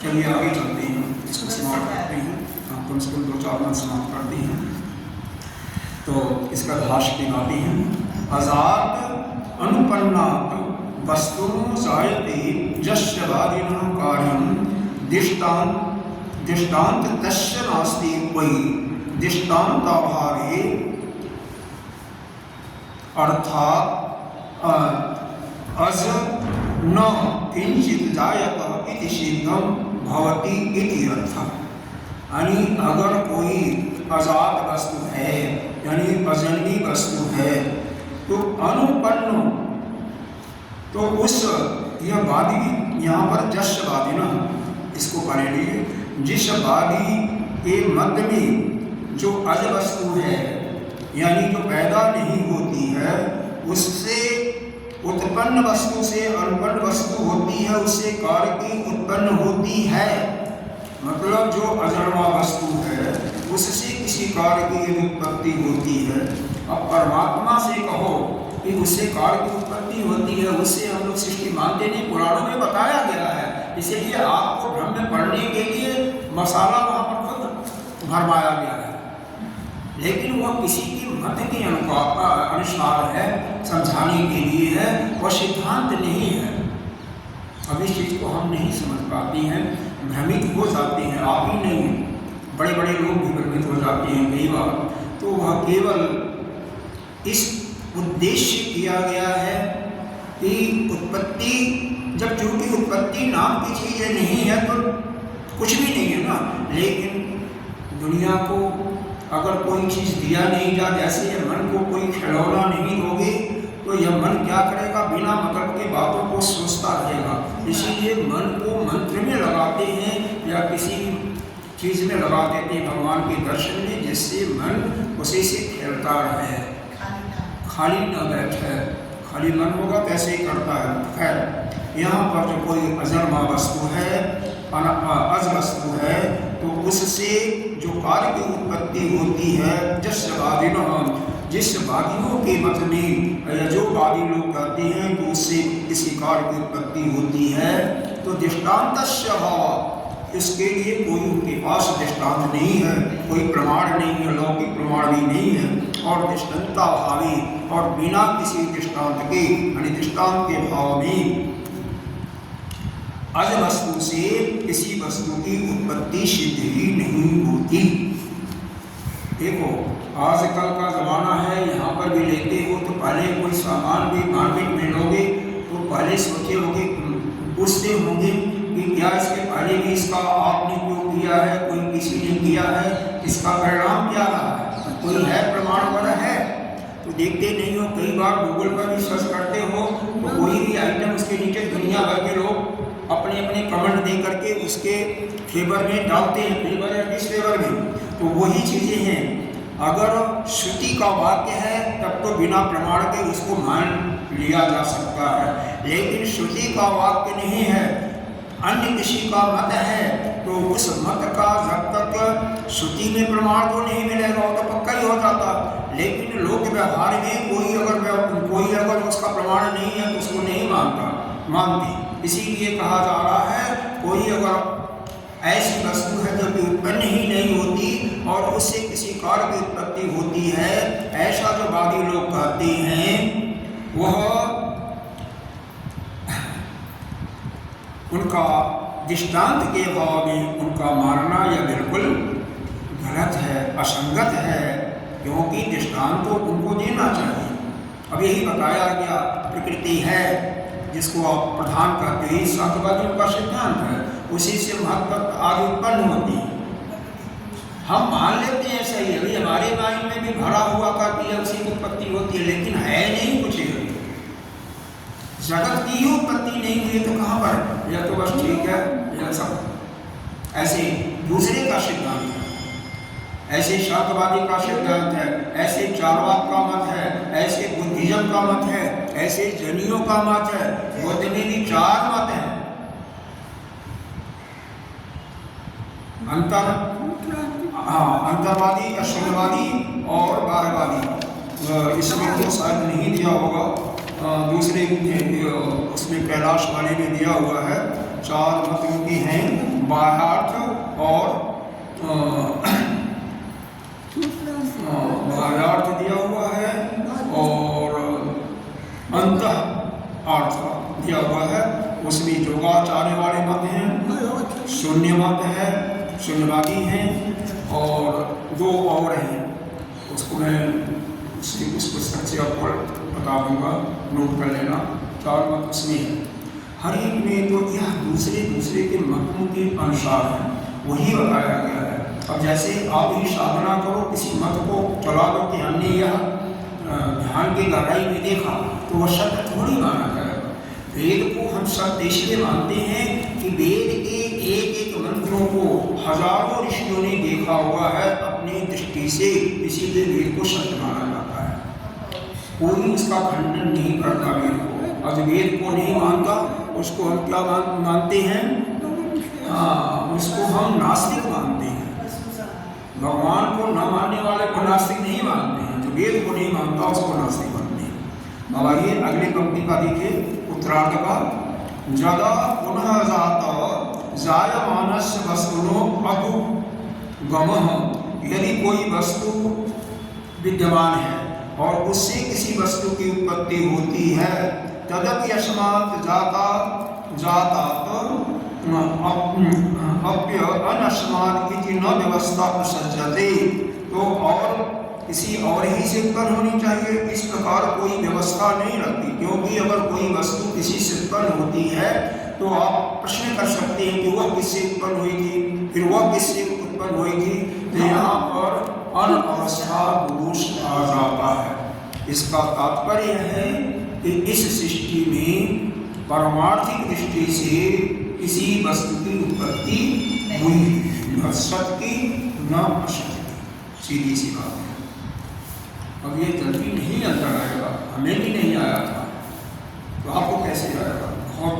चलिए आगे चलते हैं, इसको समाप्त करते हैं। हाँ, कम से कम 2-4 दिन समाप्त करते हैं। तो इसका भाष्य की बातें हैं। अजात अनुपन्ना वस्तु जायते यस्य वादिनः कार्यं दृष्टांत तस्य नास्ति वै दृष्टांताभावे अर्थात अज न किंचित जायत इति सिद्धं भवति इति अर्थः। यानी अगर कोई अजात वस्तु है, यानी अजन्मी वस्तु है, तो अनुपन्न, तो उस यह वादी यहाँ पर जस्यवादी ना, इसको पढ़ लीजिए, जिस वादी के मध्य में जो अज वस्तु है, यानी जो पैदा नहीं होती है, उससे उत्पन्न वस्तु से अनुपन्न वस्तु होती है, उससे कार्य की उत्पन्न होती है। मतलब जो अजन्मा वस्तु है उससे किसी कार्य की उत्पत्ति होती है। अब परमात्मा से कहो कि उससे कार्य की उत्पत्ति होती है, उससे हम लोग सृष्टि मानते नहीं, पुराणों में बताया गया है। इसलिए आपको ब्रह्म में पढ़ने के लिए मसाला वहाँ पर खुद भरमाया गया है, लेकिन वह किसी की मत के अनुसार है, समझाने के लिए है, वह सिद्धांत नहीं है। अब इस चीज़ को हम नहीं समझ पाते हैं, भ्रमित हो जाते हैं। आप ही नहीं, बड़े बड़े लोग भी भ्रमित हो जाते हैं कई बार। तो वह केवल इस उद्देश्य किया गया है कि उत्पत्ति, जब चूंकि उत्पत्ति नाम की चीज़ नहीं है तो कुछ भी नहीं है ना। लेकिन दुनिया को अगर कोई चीज़ दिया नहीं जा, जैसे ये मन को कोई खिलौना नहीं दोगे तो यह मन क्या करेगा, बिना मतलब के बातों को सोचता रहेगा। इसीलिए मन को मंत्र में लगाते हैं या किसी चीज़ में लगा देते हैं भगवान के दर्शन में, जिससे मन उसी से खेलता रहे, खाली न बैठे। खाली मन होगा कैसे ही करता है। खैर, यहाँ पर जो कोई अजन्मा वस्तु है, अज वस्तु है, तो उससे जो कार्य की उत्पत्ति होती है, जिस वादियों के मत में या जो वादी लोग कहते हैं कि उससे किसी कार्य की उत्पत्ति होती है, तो दृष्टान्तस्य अभाव, इसके लिए कोई उनके पास दृष्टांत नहीं है, कोई प्रमाण नहीं है, लौकिक प्रमाण भी नहीं है, और दृष्टांता भावी और बिना किसी दृष्टांत के यानी दृष्टांत के भाव में अज वस्तु से किसी वस्तु की उत्पत्ति सिद्ध ही नहीं होती। देखो आजकल का ज़माना है, यहाँ पर भी लेते हो तो पहले कोई सामान भी मार्केट में लोगे तो पहले सोचे होंगे, पूछते होंगे कि क्या इसके पहले भी इसका आपने क्यों किया है, कोई किसी ने किया है, इसका परिणाम क्या रहा है, कोई है प्रमाण वाला है, तो देखते नहीं हो। कई बार गूगल पर भी सर्च करते हो तो कोई भी आइटम उसके नीचे दुनिया भर के लोग अपने अपने कमेंट दे करके उसके फेवर में डालते हैं, फेवर या डिसफेवर में। तो वही चीज़ें हैं, अगर श्रुति का वाक्य है तब तो बिना प्रमाण के उसको मान लिया जा सकता है, लेकिन श्रुति का वाक्य नहीं है, अन्य किसी का मत है, तो उस मत का जब तक श्रुति में प्रमाण तो नहीं मिलेगा वो तो पक्का ही हो जाता। लेकिन लोक व्यवहार में कोई अगर उसका प्रमाण नहीं है तो उसको नहीं मानते। इसीलिए कहा जा रहा है कोई अगर ऐसी वस्तु है जो कि उत्पन्न ही नहीं होती और उससे किसी कार्य की उत्पत्ति होती है, ऐसा जो वादी लोग कहते हैं, वह उनका दृष्टांत के भाव में उनका मानना यह बिल्कुल गलत है, असंगत है, क्योंकि दृष्टांत तो उनको देना चाहिए। अब यही बताया गया प्रकृति है जिसको आप प्रधान कहते हैं, शास्त्रवादियों का सिद्धांत है, उसी से महत्व आगे उत्पन्न होती है। हम मान लेते हैं सही, अभी हमारे माइंड में भी भरा हुआ का कि उसी की उत्पत्ति होती है, लेकिन है नहीं कुछ। जगत की ही उत्पत्ति नहीं हुई तो कहाँ पर, या तो बस ठीक है या सब ऐसे दूसरे का सिद्धांत है, ऐसे शास्त्रवादी का सिद्धांत है, ऐसे चारवाक का मत है, ऐसे बुद्धिज्म का मत है, ऐसे जैनियों का मत है, बौद्ध में भी 4 मत हैं। अंतरवादी, अश्विनवादी और बाह्यवादी, इसमें तो शायद नहीं दिया होगा, दूसरे उसमें कैलाश वाले में दिया हुआ है। 4 मत उनकी हैं, बाह्यार्थ और बाह्यार्थ दिया हुआ है और अंतः अर्थ दिया हुआ है। उसमें योगाचार्य वाले मत हैं, शून्य मत है, शून्यवादी हैं, और 2 और हैं, उसको मैं उस पुस्तक से आपको बता दूँगा, नोट कर लेना। 4 मत उसमें है, हर एक में तो यह दूसरे के मतों के अनुसार है, वही बताया गया है। अब जैसे आप ही साधना करो, किसी मत को चला दो कि हमने यह ध्यान की गहराई में देखा, तो वह सत्य थोड़ी माना जाएगा। वेद को हम सत्य इसलिए मानते हैं कि वेद के एक एक मंत्रों को हजारों ऋषियों ने देखा हुआ है अपनी दृष्टि से, इसीलिए वेद को सत्य माना जाता है। कोई उसका खंडन नहीं करता वेद को। अब वेद को नहीं मानता उसको हम क्या मानते हैं? हाँ, उसको हम नास्तिक मानते हैं। भगवान को न मानने वाले को नास्तिक नहीं मानते हैं, जो वेद को नहीं मानता उसको नास्तिक मानते हैं। अब आइए अगले पंक्ति का देखिए, उत्तरार्ध का। जदा पुनः जात जायमानस्य वस्तुनो अभुगमः, यदि कोई वस्तु विद्यमान है और उससे किसी वस्तु की उत्पत्ति होती है, तदपि यस्मात् जातात् अप्य अनस्मात् इति न व्यवस्था प्रसज्जते, तो और किसी और ही से उत्पन्न होनी चाहिए, इस प्रकार कोई व्यवस्था नहीं रखती। क्योंकि अगर कोई वस्तु किसी से उत्पन्न होती है तो आप प्रश्न कर सकते हैं कि वह किससे उत्पन्न हुई थी, फिर वह किससे उत्पन्न हुई थी, तो यहाँ पर अनवस्था दोष आ जाता है। इसका तात्पर्य है कि इस सृष्टि में परमार्थिक दृष्टि से किसी वस्तु की उत्पत्ति हुई, न सत्य की न असत्य की, सीधी सी बात है। अब ये जल्दी नहीं अंतर आएगा, हमें भी नहीं आया था, तो आपको कैसे आएगा? बहुत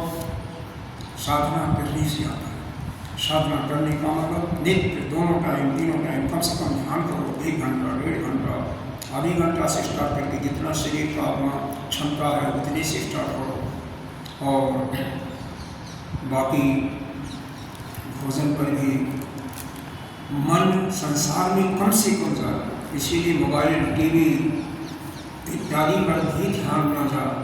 साधना करने से आता है। साधना करने का मतलब नित्य दोनों टाइम तीनों टाइम कम से कम ध्यान करो, 1 घंटा 1.5 घंटा, आधे घंटा से स्टार्ट करके जितना शरीर का अपना क्षमता है उतने से स्टार्ट करो। और बाकी भोजन पर भी मन संसार में कम से कम जाए, इसीलिए मोबाइल टीवी इत्यादि पर भी ध्यान न जाए।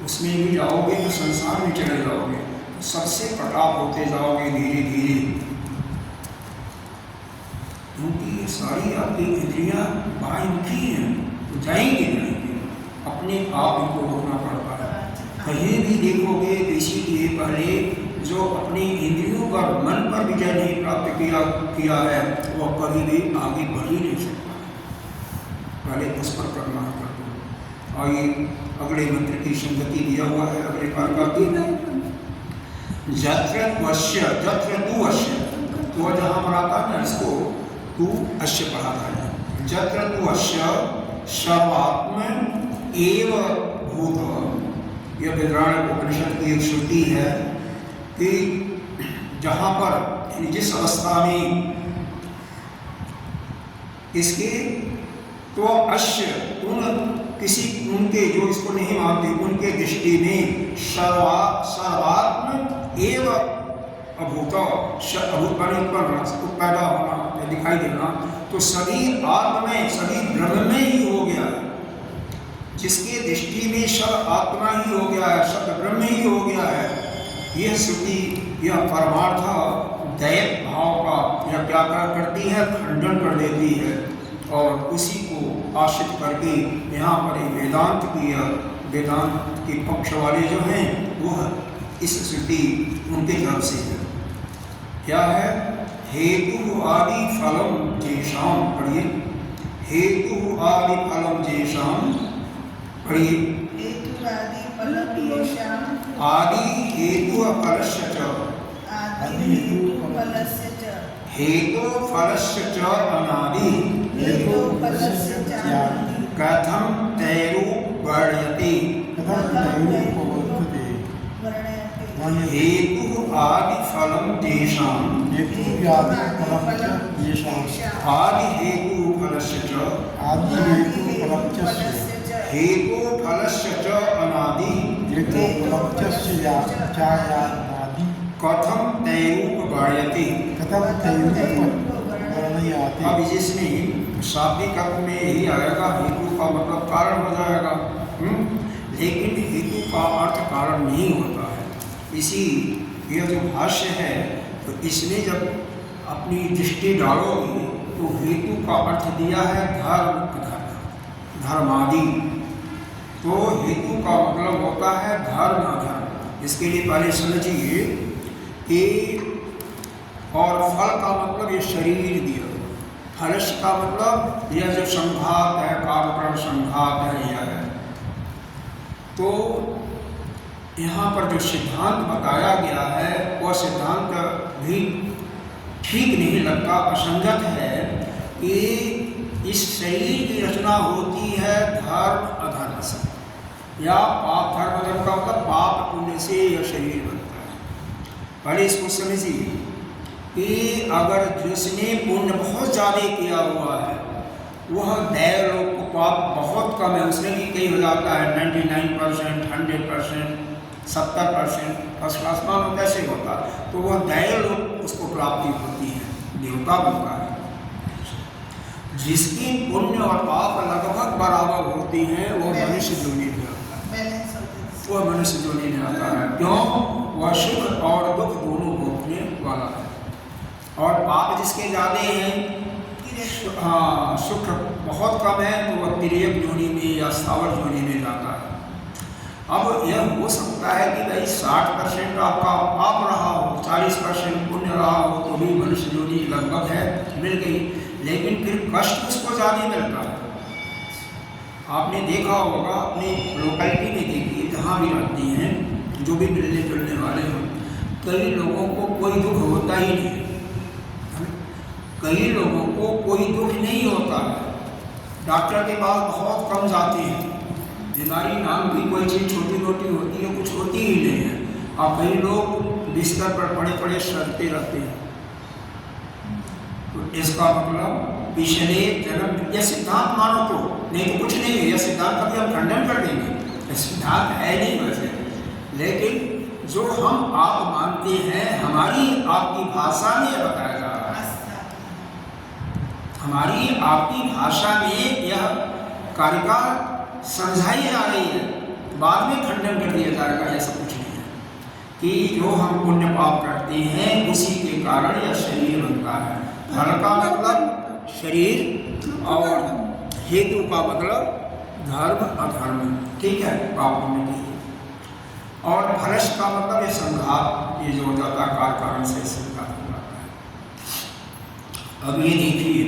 उसमें भी जाओगे तो संसार में चले जाओगे, सबसे कटाव होते जाओगे धीरे धीरे, क्योंकि ये सारी आपकी इंद्रियां बाह्यमुखी हैं, तो जाएंगे जाएंगे, अपने आप इनको रोकना पड़ता है। कहीं भी देखोगे तो इसीलिए पहले जो अपनी इंद्रियों पर मन पर विजय नहीं प्राप्त किया है वो कभी भी आगे बढ़ ही नहीं सकता, पहले उस पर करना है। आइए अगले मंत्र की संगति दिया हुआ है अगले कारक की, जत्र वश्य जत्र तू अश्य, तो जहाँ पर आता है ना इसको तू अश्य पढ़ा था, जत्र तू अश्य सर्वात्म एव भूत। यह विद्राणक उपनिषद की एक श्रुति है कि जहाँ पर जिस अवस्था में इसके तो अश्य किसी उनके जो इसको नहीं मानते उनके दृष्टि में सर्वात्म एव अभूत, अभूत पैदा होना या दिखाई देना, तो सभी आत्मा में सभी ब्रह्म में ही हो गया है। जिसके दृष्टि में सब आत्मा ही हो गया है, सब ब्रह्म ही हो गया है, यह श्रुति यह परमार्थ दैव भाव का यह क्या करती है, खंडन कर देती है। और उसी को आश्रित करके यहाँ पर वेदांत के पक्ष वाले जो हैं वह इस श्रुति उनके तरफ से है। क्या है, हेतु आदि फलम जेषाम, पढ़िए, हेतु आदि फलम जेषाम, पढ़िए, आदि हेतु फलस्य च, हेतु फलस्य च अनादि, कथम तैरू वर्ण्यते, हेतु आदि फलम तेषां, आदि हेतु फलस्य च, हेतु फलस्य च अनादि, कथम तैरूप वर्ण्यते। अब इसमें शाब्दिक अर्थ में यही आएगा, हेतु का मतलब कारण हो जाएगा, लेकिन हेतु का अर्थ कारण नहीं होता है। इसी यह जो भाष्य है तो इसमें जब अपनी दृष्टि डालोगे तो हेतु का अर्थ दिया है धर्मादि, तो हेतु का मतलब होता है धर्म अधर्म। इसके लिए पहले समझिए कि और फल का मतलब ये शरीर दिया, फलश का मतलब यह जो संघात है, कार्यक्रम संघात है यह है। तो यहाँ पर जो सिद्धांत बताया गया है वह सिद्धांत भी ठीक नहीं लगता, असंगत है कि इस शरीर की रचना होती है धर्म अधर्म से, या पाप धर्म अधर्म का मतलब पाप पुण्य से यह शरीर बनता है। पहले इसको समझिए कि अगर जिसने पुण्य बहुत ज़्यादा किया हुआ है वह दैव लोग को पाप बहुत कम है, उसमें भी कई हो जाता है 99%, 100%, 70%, फर्स्ट क्लास मानो कैसे होता, तो वह दैव लोग उसको प्राप्ति होती है, देवता बनता है। जिसकी पुण्य और पाप लगभग बराबर होती हैं वह मनुष्य जोनी में आता है, वह मनुष्य जोनी में आता है। क्यों? वह सुख और दुख दोनों भोगने वाला है। और पाप जिसके ज़्यादा हैं, हाँ, सुख बहुत कम है तो वह तिर्यक योनि में या स्थावर योनि में जाता है। अब यह हो सकता है कि भाई 60% आपका पाप रहा हो, 40% पुण्य रहा हो, तो भी मनुष्य योनि लगभग है, मिल गई, लेकिन फिर कष्ट उसको ज़्यादा मिलता है। आपने देखा होगा, अपनी लोकेलिटी में देखिए, जहाँ भी रहती हैं, जो भी मिलने जुलने वाले हों, कई लोगों को कोई दुख होता ही नहीं, कई लोगों को कोई दुख नहीं होता है, डॉक्टर के पास बहुत कम जाते हैं, बीमारी नाम की कोई चीज़ छोटी मोटी होती है, कुछ होती ही नहीं है। और कई लोग बिस्तर पर पड़े पड़े सड़ते रहते हैं। तो इसका मतलब पिछले जन्म, यह सिद्धांत मानो तो, नहीं तो कुछ नहीं है। यह सिद्धांत कभी हम खंडन कर देंगे, यह सिद्धांत है नहीं वैसे, लेकिन जो हम आप मानते हैं हमारी आपकी भाषा में यह बताया जा रहा है, हमारी आपकी भाषा में यह कारिका समझाई जा रही है। बाद में खंडन कर दिया जाएगा, ऐसा कुछ नहीं है कि जो हम पुण्य पाप करते हैं उसी के कारण यह शरीर बनता है। फल का मतलब शरीर और हेतु का मतलब धर्म अधर्म, ठीक है, पाप पुण्य की। और फलश का मतलब ये संघात, ये जो हो जाता है कार्य कारण से संघात हो जाता है। अब ये देखिए,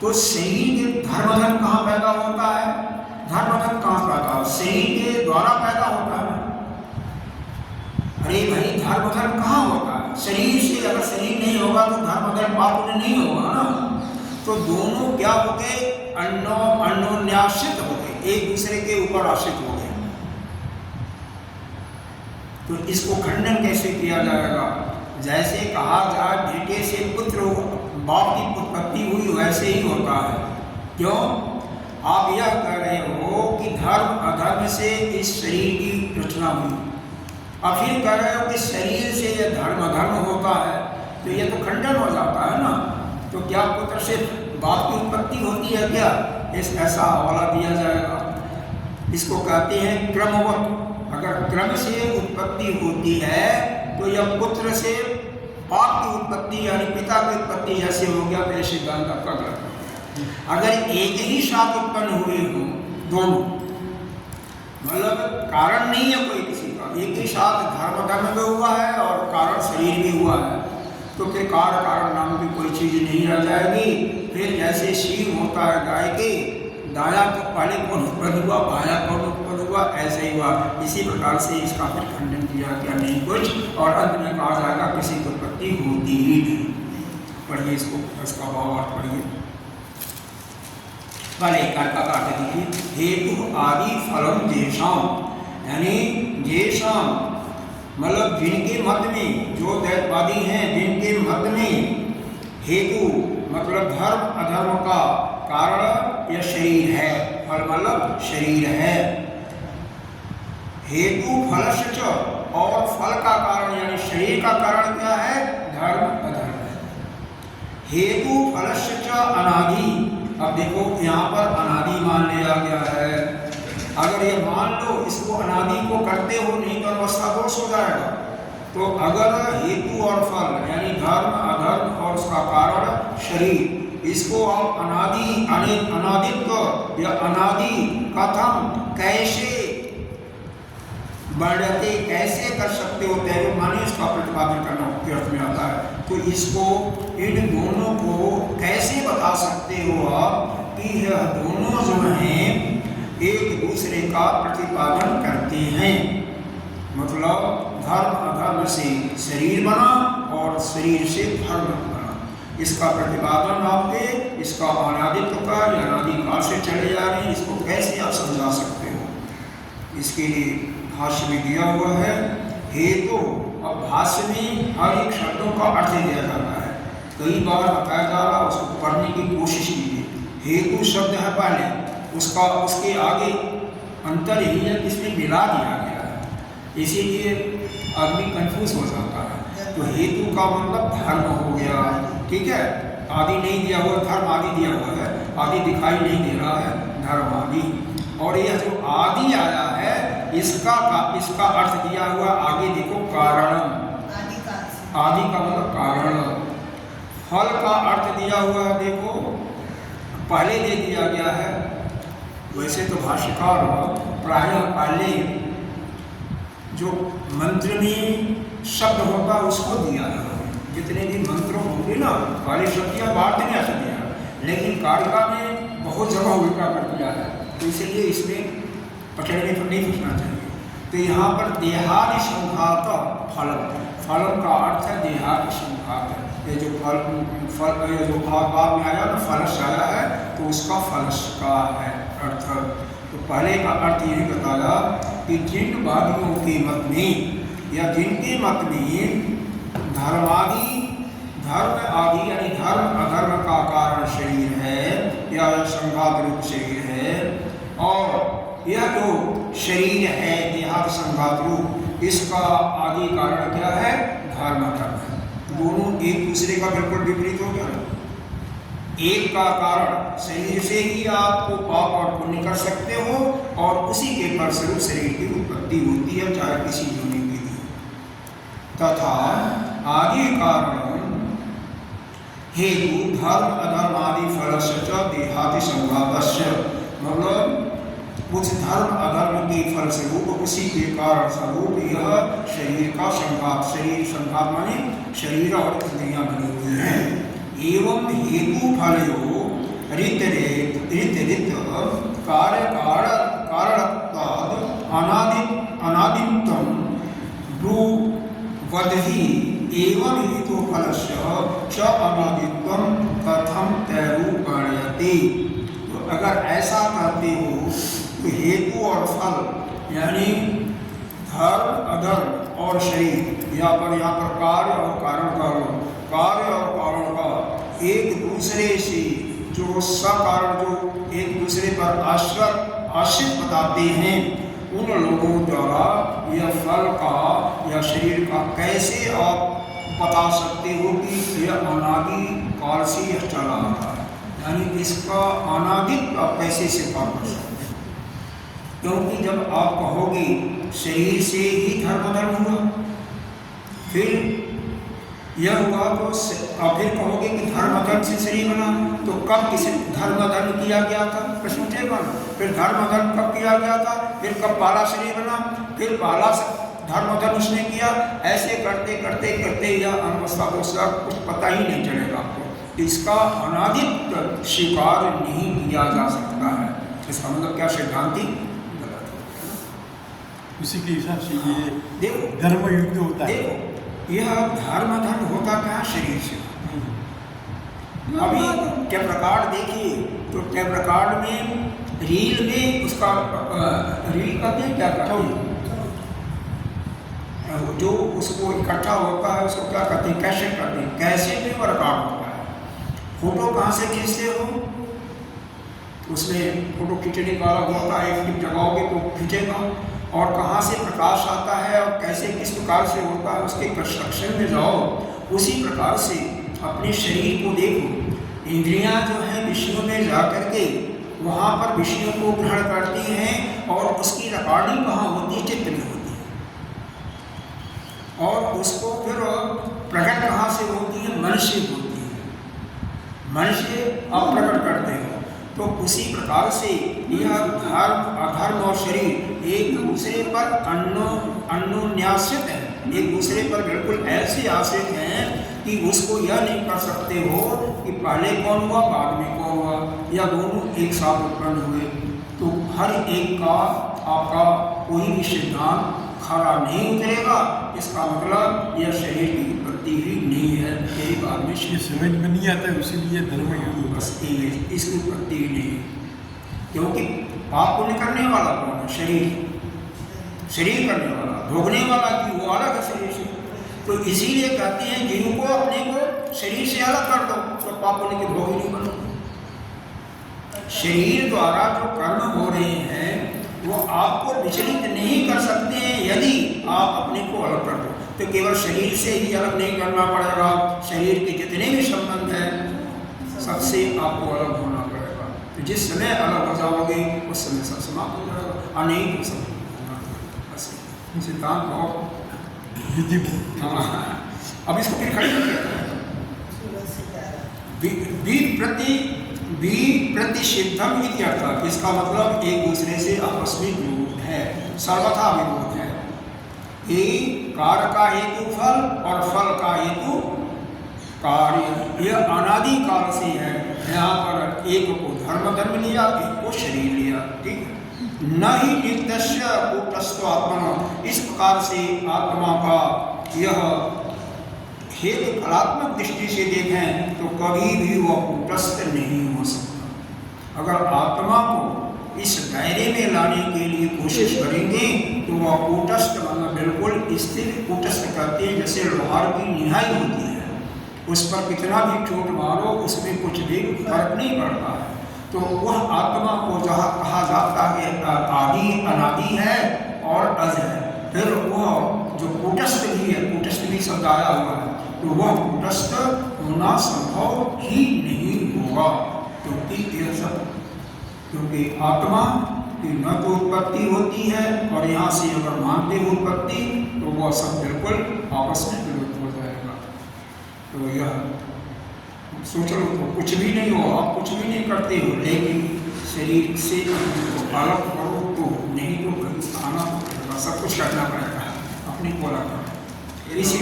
तो शरीर धर्म धर्म कहाँ पैदा होता है? धर्म धर्म कहाँ पैदा होता है? शरीर के द्वारा पैदा होता है। अरे भाई, धर्म धर्म कहाँ होता है? शरीर से। अगर शरीर नहीं होगा तो धर्म धर्म पाप पुण्य नहीं होगा ना। तो दोनों क्या हो गए? अन्योन्याश्रित हो गए, एक दूसरे के ऊपर आश्रित हो गए। तो इसको खंडन कैसे किया जाएगा? जैसे कहा जाए बेटे से पुत्र, बाप की उत्पत्ति हुई, वैसे ही होता है। क्यों? आप यह कह रहे हो कि धर्म अधर्म से इस शरीर की रचना हुई, और फिर कह रहे हो कि शरीर से यह धर्म अधर्म होता है, तो यह तो खंडन हो जाता है ना। तो क्या पुत्र से बाप की उत्पत्ति होती है क्या? ऐसा हवाला दिया जाएगा। इसको कहते हैं क्रमवत। अगर क्रम से उत्पत्ति होती है तो यह पुत्र से बाप की उत्पत्ति यानी पिता की उत्पत्ति जैसे हो गया, तो यह सिद्धांत आपका गलत है। अगर एक ही साथ उत्पन्न हुए हो दोनों, मतलब कारण नहीं है कोई किसी का, एक ही साथ धर्म धर्म में हुआ है और कारण शरीर में हुआ है, तो फिर कारण नाम की कोई चीज़ नहीं रह जाएगी। फिर जैसे शीव होता है गाय के, दाया तो पहले कौन उत्पन्न हुआ, बाया कौन उत्पन्न हुआ, ऐसे ही हुआ। इसी प्रकार से इसका फिर खंडन किया गया नहीं कुछ, और अंत में कहा जाएगा किसी की उत्पत्ति होती ही नहीं। पढ़िए इसको, इसका भाव अर्थ पढ़िए। पहले कार्य का अर्थ देखिए, हेतु आदि फलम जेषाम, यानी जेषाम मतलब जिनके मत में, जो दैववादी हैं जिनके मत में हेतु मतलब धर्म अधर्म का कारण यह शरीर है, फल मतलब शरीर है। हेतु फलश्च, और फल का कारण यानी शरीर का कारण क्या है? धर्म अधर्म है। हेतु फलश्च अनादि। अब देखो यहाँ पर अनादि मान लिया गया है। अगर ये मान लो इसको अनादि को करते हो, नहीं तो अवस्था दोष हो जाएगा। तो अगर हेतु और फल यानी धर्म अधर्म और उसका कारण शरीर, इसको आप अनादित्व या अनादि कथम कैसे बढ़ते, कैसे कर सकते हो? तैरो माने इसका प्रतिपादन करना के अर्थ में आता है। तो इसको, इन दोनों को कैसे बता सकते हो आप कि यह दोनों जो हैं एक दूसरे का प्रतिपादन करते हैं? मतलब धर्म अधर्म से शरीर बना और शरीर से धर्म बना, इसका प्रतिपादन आपके, इसका अनादित्व का या अनादिकाल से चले जा रहे हैं, इसको कैसे आप समझा सकते हो? इसके लिए भाष्य में दिया हुआ है हेतु। अब भाष्य में हर एक शब्दों का अर्थ दिया जाता है, कई बार बताया जा रहा है, उसको पढ़ने की कोशिश कीजिए। हेतु शब्द है पहले, उसका उसके आगे अंतर यही है कि इसमें मिला दिया गया है, इसीलिए आदमी कंफ्यूज हो जाता है। तो हेतु का मतलब धर्म हो गया, ठीक है, आदि नहीं दिया हुआ, धर्म आदि दिया हुआ है, आदि दिखाई नहीं दे रहा है, धर्म आदि। और यह जो आदि आया है इसका अर्थ दिया हुआ आगे देखो कारण, आदि का मतलब कारण। फल का अर्थ दिया हुआ है देखो पहले दे दिया गया है। वैसे तो भाष्यकार प्रायः पहले जो मंत्र में शब्द होता है उसको दिया है। जितने भी मंत्र होंगे ना, पहले शब्दियाँ बाद में ऐसा दिया, लेकिन कारिका में बहुत जगह उल्टा कर दिया है, तो इसलिए इसमें पकड़ने पर नहीं पूछना चाहिए। तो यहाँ पर देहादि संघात फलम का अर्थ है देहादि संघात। ये जो फल ये जो भाग में आया ना, फलश आया है, तो उसका फलश का है अर्थ। तो पहले का अर्थ यही बताया कि जिन वादियों के मत में या जिनके मत में धर्म आदि यानी धर्म अधर्म का कारण शरीर है या संघात रूप शरीर है, और यह जो शरीर है देहात संघात रूप, इसका आदि कारण क्या है? धर्म धर्म। दोनों एक दूसरे का बिल्कुल विपरीत हो गया। एक का कारण शरीर से ही आपको पाप और पुण्य कर सकते हो, और उसी के फलस्वरूप शरीर की उत्पत्ति होती है, चाहे किसी योनि के लिए। तथा आदि कारण हेतु धर्म अधर्म आदि फलस्य देहादि संघातस्य, मतलब कुछ धर्म अधर्म के फलस्वरूप उसी के कारण स्वरूप यह शरीर का संघात, शरीर संघात माने शरीर और इंद्रियां बनी हुई हैं। एवं हेतु फलयो ऋत कार्य कारणत्वाद अनादित्वं ब्रुवद्हि एवं हेतु फलस्य च अनादित्वं कथं तैरूपण्यते। तो अगर ऐसा करते हो तो हेतु और फल यानी धर्म अधर्म और शरीर, यहाँ पर कार्य और कारण का एक दूसरे से जो सकारण जो एक दूसरे पर आश्रित बताते हैं, उन लोगों द्वारा यह फल का या शरीर का कैसे आप बता सकते हो कि यह अनादि काल से यह चला रहा है, यानी इसका अनादित्व आप कैसे स्वीकार कर सकते हैं? क्योंकि जब आप कहोगे शरीर से ही धर्म हुआ, फिर यह हुआ तो आप फिर कहोगे कि धर्म से शरीर बना, तो कब किसी धर्म किया गया था? प्रश्न उठेगा। फिर धर्म कब किया गया था? फिर कब पहला शरीर बना? फिर पहला धर्म उसने किया। ऐसे करते करते करते यह अवस्था को कुछ पता ही नहीं चलेगा आपको। इसका अनादित्व स्वीकार नहीं किया जा सकता है। इसका मतलब क्या? सिद्धांति गलत है। उसी के हिसाब से ये देखो धर्म युद्ध होता है। देखो यह धर्म होता क्या? शरीर से। अभी टेप रिकॉर्ड देखिए तो टेप रिकॉर्ड में रील में उसका रील का क्या करते हैं? जो उसको इकट्ठा होता है उसको क्या कहते हैं? कैसेट करते हैं। कैसेट में वो रिकॉर्ड होता है। फोटो कहाँ से खींचते हो? उसमें फोटो खींचने का अलग होता है, एक जगाओगे तो खींचेगा, और कहाँ से प्रकाश आता है और कैसे किस प्रकार से होता है उसके कंस्ट्रक्शन में जाओ। उसी प्रकार से अपने शरीर को देखो। इंद्रियां जो है विषयों में जा करके वहाँ पर विषयों को ग्रहण करती हैं, और उसकी रिकॉर्डिंग कहाँ होती है? चित्त में होती है। और उसको फिर प्रकट कहाँ से होती है? मन से होती है। मन से आप प्रकट करते हो। तो उसी प्रकार से यह धर्म अधर्म और शरीर एक दूसरे पर अन्योन्याश्रित है, एक दूसरे पर बिल्कुल ऐसे आश्रित हैं कि उसको यह नहीं कर सकते हो कि पहले कौन हुआ बाद में कौन हुआ, या दोनों एक साथ उत्पन्न हुए। तो हर एक का आपका कोई भी सिद्धांत खरा नहीं उतरेगा। इसका मतलब यह शरीर की उत्पत्ति ही नहीं है। यही बाद में ये समझ में नहीं आता है, इसीलिए धर्म युद्ध बस इसकी उत्पत्ति ही नहीं है। क्योंकि पाप पुण्य करने वाला कौन है? शरीर करने वाला, भोगने वाला की वो अलग है शरीर से। तो इसीलिए कहते हैं जिनको अपने को शरीर से अलग कर दो तो पाप पुण्य के भोग ही नहीं बनोगे। शरीर द्वारा जो कर्म हो रहे हैं वो आपको विचलित नहीं कर सकते हैं यदि आप अपने को अलग कर दो। तो केवल शरीर से ही अलग नहीं करना पड़ेगा, शरीर के जितने भी संबंध हैं सबसे आपको अलग होना पड़ेगा। तो जिस समय अलग हो जाओगे उस समय सब समाप्त हो जाएगा, और नहीं तो सब बस सिद्धांत बहुत। अब इसको फिर खड़ी प्रतिषिद्धम इत्यर्थ। इसका मतलब एक दूसरे से आपस में विरोध है, सर्वथा विरोध है। कार्य का हेतु फल और फल का हेतु कार्य, यह अनादि काल से है। यहाँ पर एक को धर्म लिया, एक को शरीर लिया, ठीक है। न ही नित्यस्य कूटस्थ आत्मा, इस प्रकार से आत्मा का यह हेतु फलात्मक दृष्टि से देखें तो कभी भी वह कूटस्थ नहीं हो सकता। अगर आत्मा को इस दायरे में लाने के लिए कोशिश करेंगे तो वह कूटस्थ मतलब बिल्कुल स्थिर कूटस्थ करते हैं, जैसे लोहार की निहाई होती है, उस पर कितना भी चोट मारो उसमें कुछ भी फर्क नहीं पड़ता है। तो वह आत्मा को जहाँ कहा जाता है आदि अनादि है और अज है। फिर वह जो कूटस्थ भी है, कूटस्थ भी शब्द आया हुआ है, तो वह कूटस्थ होना संभव ही नहीं होगा, क्योंकि यह सब क्योंकि आत्मा की न तो उत्पत्ति होती है और यहाँ से अगर मानते हो उत्पत्ति तो वह सब बिल्कुल आपस में विरोध हो जाएगा। तो यह सोच लो तो कुछ भी नहीं हो, आप कुछ भी नहीं करते हो, लेकिन शरीर से तो अलग करो तो नहीं तो कहीं खाना पड़ेगा, सब कुछ करना पड़ेगा, अपनी बोला करो। इसी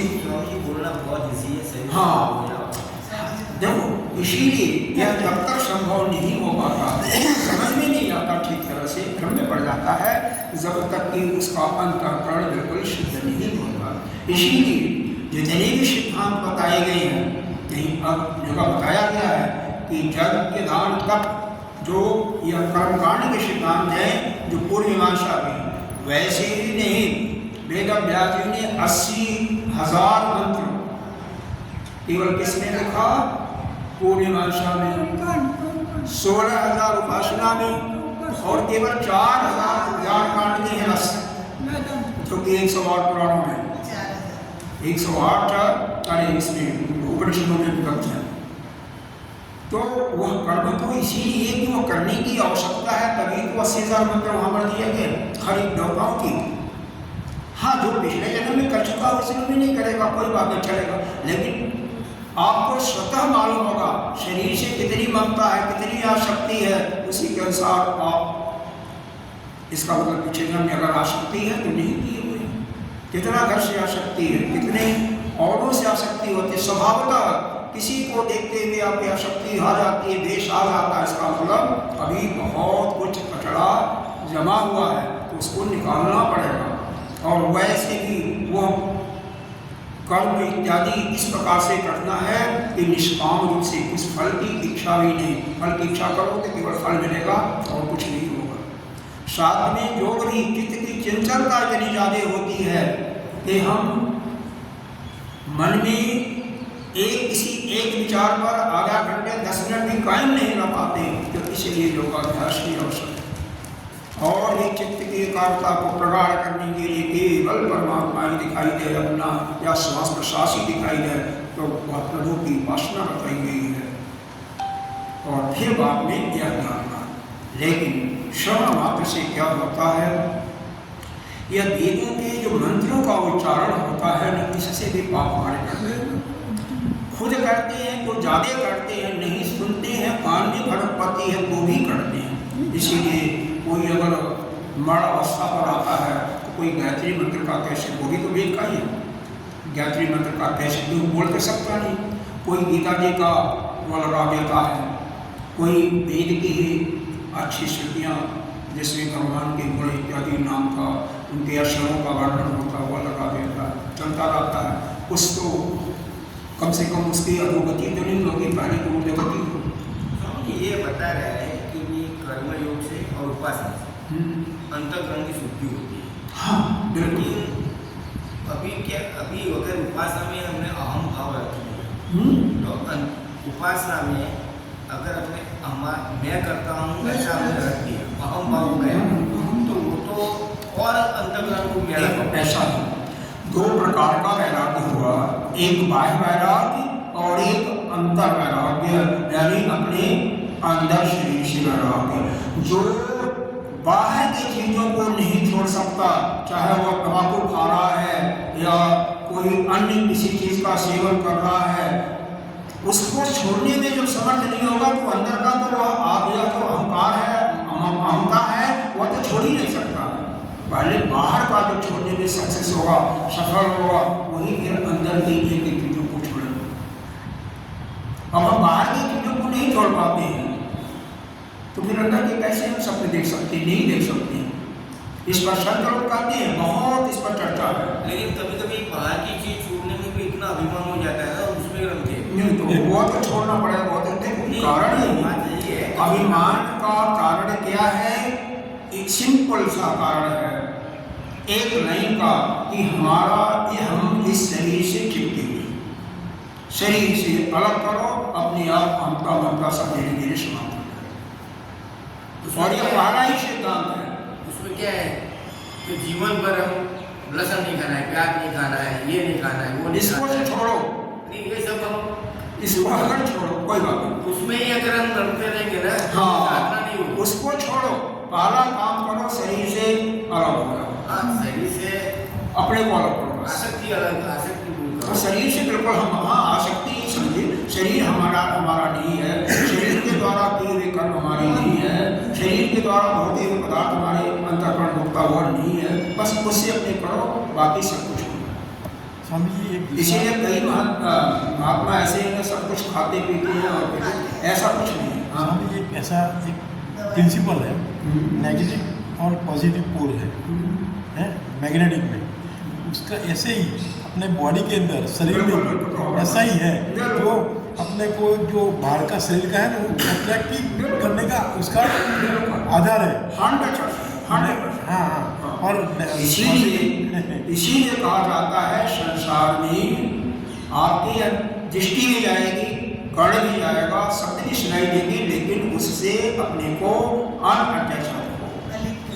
बोलना बहुत इजी है, सही। हाँ देखो, इसीलिए यह तब तक संभव नहीं हो पाता, समझ में नहीं आता ठीक तरह से, भ्रम में पड़ जाता है जब तक कि उसका अंतःकरण बिल्कुल शुद्ध नहीं होता। इसीलिए जितने भी सिद्धांत बताए गए हैं, कहीं अब जगह बताया गया है कि जग के दान तक जो यह कर्मकांड के सिद्धांत हैं जो पूर्व मीमांसा के, वैसे ही नहीं वेद व्यास जी ने 80,000 मंत्र केवल किसने लिखा? पूर्व मीमांसा में, 16,000 उपासना में और केवल 4,000 ज्ञान कांड के हैं रस, जो कि 108 पुराणों में, 108 अरे इसमें उपनिषदों में विभक्त है। तो वह कर्म तो इसीलिए कि वह करने की आवश्यकता है, तभी तो 80,000 मंत्र वहाँ पर दिए गए हर एक देवताओं की। हाँ, जो पिछले जन्म में कर चुका उसमें भी नहीं करेगा, कोई बात नहीं चलेगा, लेकिन आपको स्वतः मालूम होगा शरीर से कितनी ममता है, कितनी आसक्ति है, उसी के अनुसार आप इसका मतलब पिछले जन्म में अगर आसक्ति है तो नहीं किए हुए, कितना घर से आसक्ति है, कितने औरों से आसक्ति होती है, स्वभावतः किसी को देखते हुए आपकी आसक्ति आ जाती है, देश आ जाता है, इसका मतलब अभी बहुत कुछ कचरा जमा हुआ है, तो उसको निकालना पड़ेगा। और वैसे ही वो कर्म इत्यादि इस प्रकार से करना है कि निष्काम रूप से, कुछ फल की इच्छा भी नहीं, फल की इच्छा करो तो केवल फल मिलेगा और कुछ नहीं होगा। साथ में योग भी चित्त की चंचलता इतनी ज़्यादा होती है कि हम मन में किसी एक विचार पर आधा घंटे 10 मिनट भी कायम नहीं रह पाते, तो इसलिए योगाभ्यास की आवश्यकता है। और एक चित्त की एकाग्रता को प्रगाढ़ करने के लिए केवल परमात्मा ही दिखाई दे अपना, या श्वास प्रश्वास ही दिखाई दे, तो वह प्रभु की उपासना बताई गई है। और फिर बाद में यह जानना, लेकिन श्रवण मात्र से क्या होता है, यह वेदों के जो मंत्रों का उच्चारण होता है न, इससे भी पाप हमारे करते हैं, खुद करते हैं तो ज़्यादा करते हैं, नहीं सुनते हैं, कान में फर्क पड़ती है तो भी करते हैं। इसीलिए कोई अगर मर अवस्था पर आता है तो कोई गायत्री मंत्र का कैसे, वो भी तो वेद का ही है, गायत्री मंत्र का कैसे क्यों बोल कर सकता नहीं, कोई गीता जी का वो लगा देता है, कोई वेद की ही अच्छी श्रुतियाँ जिसमें भगवान के गुण इत्यादि नाम का, उनके अक्षरों का वर्णन होता है, वो लगा देता है, चलता रहता है। कुछ तो कम से कम उसकी अधोगति तो नहीं होगी, पहले तो उन्नति हो। ये बता रहे हैं कि ये कर्मयोग से और उपासना से अंतःकरण की शुद्धि होती है। हाँ बिल्कुल। अभी अगर उपासना में हमने अहम भाव रखी तो उपासना में अगर अपने मैं करता हूँ ऐसा हमने रख दिया, अहम भाव गया, तो वो तो और अंतःकरण को मेरा ऐसा है। दो प्रकार का वैराग्य हुआ, एक बाह्य वैराग्य और एक अंतर वैराग्य, यानी अपने अंदर शरीर से वैराग्य। जो बाहर की चीज़ों को नहीं छोड़ सकता, चाहे वह तंबाकू खा रहा है या कोई अन्य किसी चीज़ का सेवन कर रहा है, उसको छोड़ने में जब समर्थ नहीं होगा तो अंदर का तो वह आ गया, तो अहंकार है, ममता है, वह तो छोड़ ही नहीं सकता। पहले बाहर का जो छोड़ने में सक्सेस होगा, सफल होगा, वही फिर अंदर की एक चीज़ों को छोड़ेगा। अब हम बाहर की चीज़ों को नहीं छोड़ पाते हैं तो फिर अंदर के कैसे हम सपने देख सकते हैं? नहीं देख सकते। इस पर संत लोग कहते हैं, बहुत इस पर चर्चा है। लेकिन कभी कभी बाहर की चीज छोड़ने में भी इतना अभिमान हो जाता है ना, उसमें रमते नहीं तो वो तो छोड़ना पड़ेगा, बहुत कारण बात यही है अभिमान का कारण क्या है? एक सिंपल सा कारण है, एक लाइन का, कि हम इस शरीर से चिपके हुए, शरीर से अलग करो, अपने आप हमका मनका सब धीरे धीरे समाप्त हो जाए। और ये पहला ही सिद्धांत है। उसमें क्या है कि जीवन भर हम लहसुन नहीं खाना है, प्याज नहीं खाना है, ये नहीं खाना है, वो नहीं इसको खाना है। छोड़ो, नहीं, ये सब हम इसको अगर छोड़ो कोई बात नहीं। उसमें ही अगर हम लड़ते रहेंगे ना, साधना नहीं हाँ, होगी। उसको छोड़ो, पहला काम करो, शरीर से अलग हो जाओ, हाँ, शरीर से अपने को अलग करो। आसक्ति अलग, आसक्ति दूर तो करो। शरीर से बिल्कुल हम, हाँ, आसक्ति समझिए, शरीर हमारा नहीं है, शरीर के द्वारा किए हुए कर्म हमारे नहीं है, शरीर के द्वारा होते हुए पदार्थ हमारे अंतःकरण भोक्ता हुआ नहीं है, बस उससे अपने करो, बाकी सब कुछ हो। स्वामी जी एक इसीलिए कई महात्मा ऐसे हैं, सब कुछ खाते पीते हैं और फिर ऐसा कुछ नहीं है। हाँ, स्वामी जी एक ऐसा एक प्रिंसिपल है, नेगेटिव और पॉजिटिव पोल है मैग्नेटिक में, उसका ऐसे ही अपने बॉडी के अंदर शरीर में ऐसा ही है, जो अपने को जो बाहर का शरीर का है ना, वो अट्रैक्टिव करने का उसका आधार है। 100%। हाँ हाँ, और इसीलिए कहा जाता है संसार में आपकी दृष्टि भी जाएगी, कर्ण भी जाएगा, शब्द भी सुनाई देगी, लेकिन उससे अपने को अनअटैच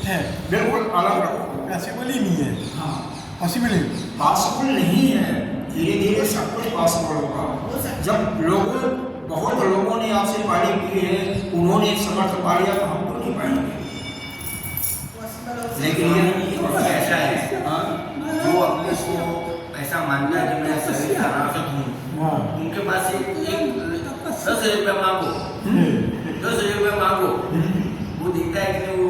है, बिल्कुल अलग रखो। पॉसिबल ही नहीं है। हाँ, पॉसिबल नहीं है। धीरे धीरे सब कुछ पॉसिबल होगा। जब बहुत लोगों ने आपसे पढ़ाई की है, उन्होंने समर्थ पा लिया, तो हम तो नहीं पाएंगे। लेकिन ये ऐसा है, जो अपने को ऐसा मानता है कि मैं शरीर से अनासक्त हूँ, उनके पास एक 10,000 रुपया मांगो, 10,000 रुपया मांगो, वो दिखता है कि वो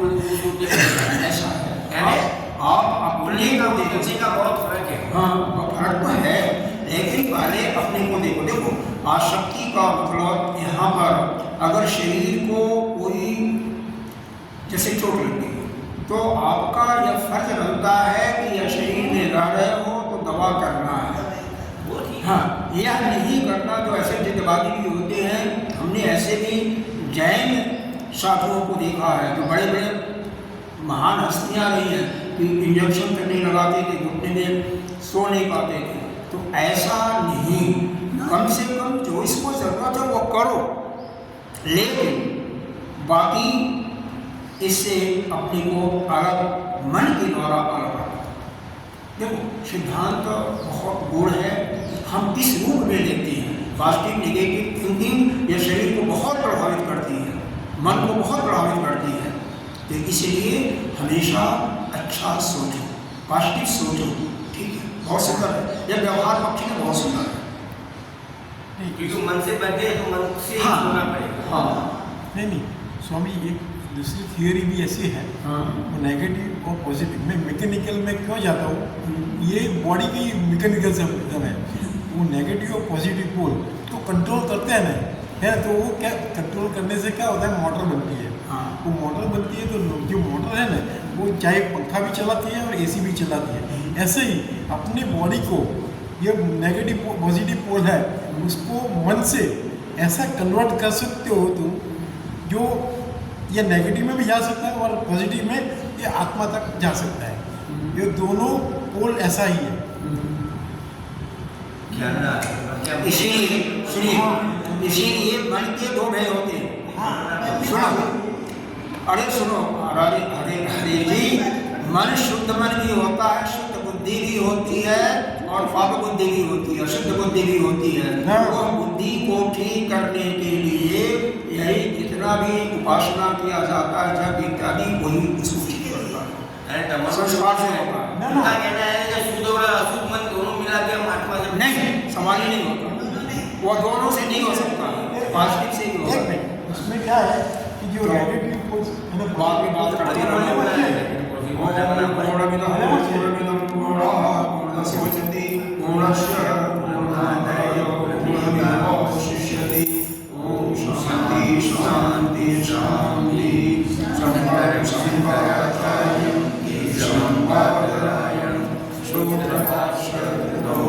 ऐसा है। आप अपने को देखो, का बहुत फर्क है। हाँ, फर्क तो है, लेकिन पहले अपने को देखो। आसक्ति का मतलब यहाँ पर अगर शरीर को कोई जैसे चोट लगती है, तो आपका यह फर्ज बनता है कि यह शरीर में रह रहे हो तो दवा करना है। हाँ, यह नहीं करना। जो ऐसे जिद्दबाजी भी होते हैं, हमने ऐसे भी जैन साधुओं को देखा है, जो बड़े बड़े महान हस्तियाँ रही हैं, कि इंजेक्शन करने लगाते थे, घुटने में सो नहीं पाते थे। तो ऐसा नहीं, कम से कम जो इसको जरूरत है वो करो, लेकिन बाकी इससे अपने को अलग, मन के द्वारा अलग रखो। देखो, सिद्धांत बहुत गूढ़ है, हम किस रूप में लेते हैं। पॉजिटिव नेगेटिव थिंकिंग यह शरीर को बहुत प्रभावित करती है, मन को बहुत प्रभावित करती है। तो इसलिए हमेशा अच्छा सोचो, पॉजिटिव सोचो, ठीक है, बहुत सुंदर है। यह व्यवहार पक्ष में बहुत सुंदर है, क्योंकि मन से बंधे तो मन से ही होना पड़ेगा। हाँ, नहीं, स्वामी एक दूसरी थियोरी भी ऐसी है, वो नेगेटिव और पॉजिटिव। मैं मैकेनिकल में क्यों जाता हूँ, ये बॉडी की मैकेनिकल सिस्टम है। वो नेगेटिव और पॉजिटिव पोल तो कंट्रोल करते हैं ना, है, तो वो क्या कंट्रोल करने से क्या होता है, मोटर बनती है। वो मोटर बनती है, तो जो मोटर है ना, वो चाहे पंखा भी चलाती है और एसी भी चलाती है। ऐसे ही अपनी बॉडी को, ये नेगेटिव पॉजिटिव पोल है, उसको मन से ऐसा कन्वर्ट कर सकते हो तुम, जो ये नेगेटिव में भी जा सकता है और पॉजिटिव में ये आत्मा तक जा सकता है। ये दोनों पोल ऐसा ही है। इसीलिए मन के दो भय होते हैं। सुनो, हरे जी, मन शुद्ध मन भी होता है, शुद्ध बुद्धि भी होती है, और पाप बुद्धि भी होती है, शुद्ध बुद्धि भी होती है। तो बुद्धि को ठीक करने के लिए यही जितना भी उपासना किया जाता है, जब इत्यादि, वही उसको ठीक करता है, संस्कार से होता है। शुद्ध और अशुद्ध मन दोनों मिला के हम आत्मा से नहीं, सवाल ही नहीं होता, वो दोनों से नहीं हो सकता, पॉजिटिव से ही होता है। उसमें क्या है कि जो नेगेटिव पोल्स बाद में बात करते हैं।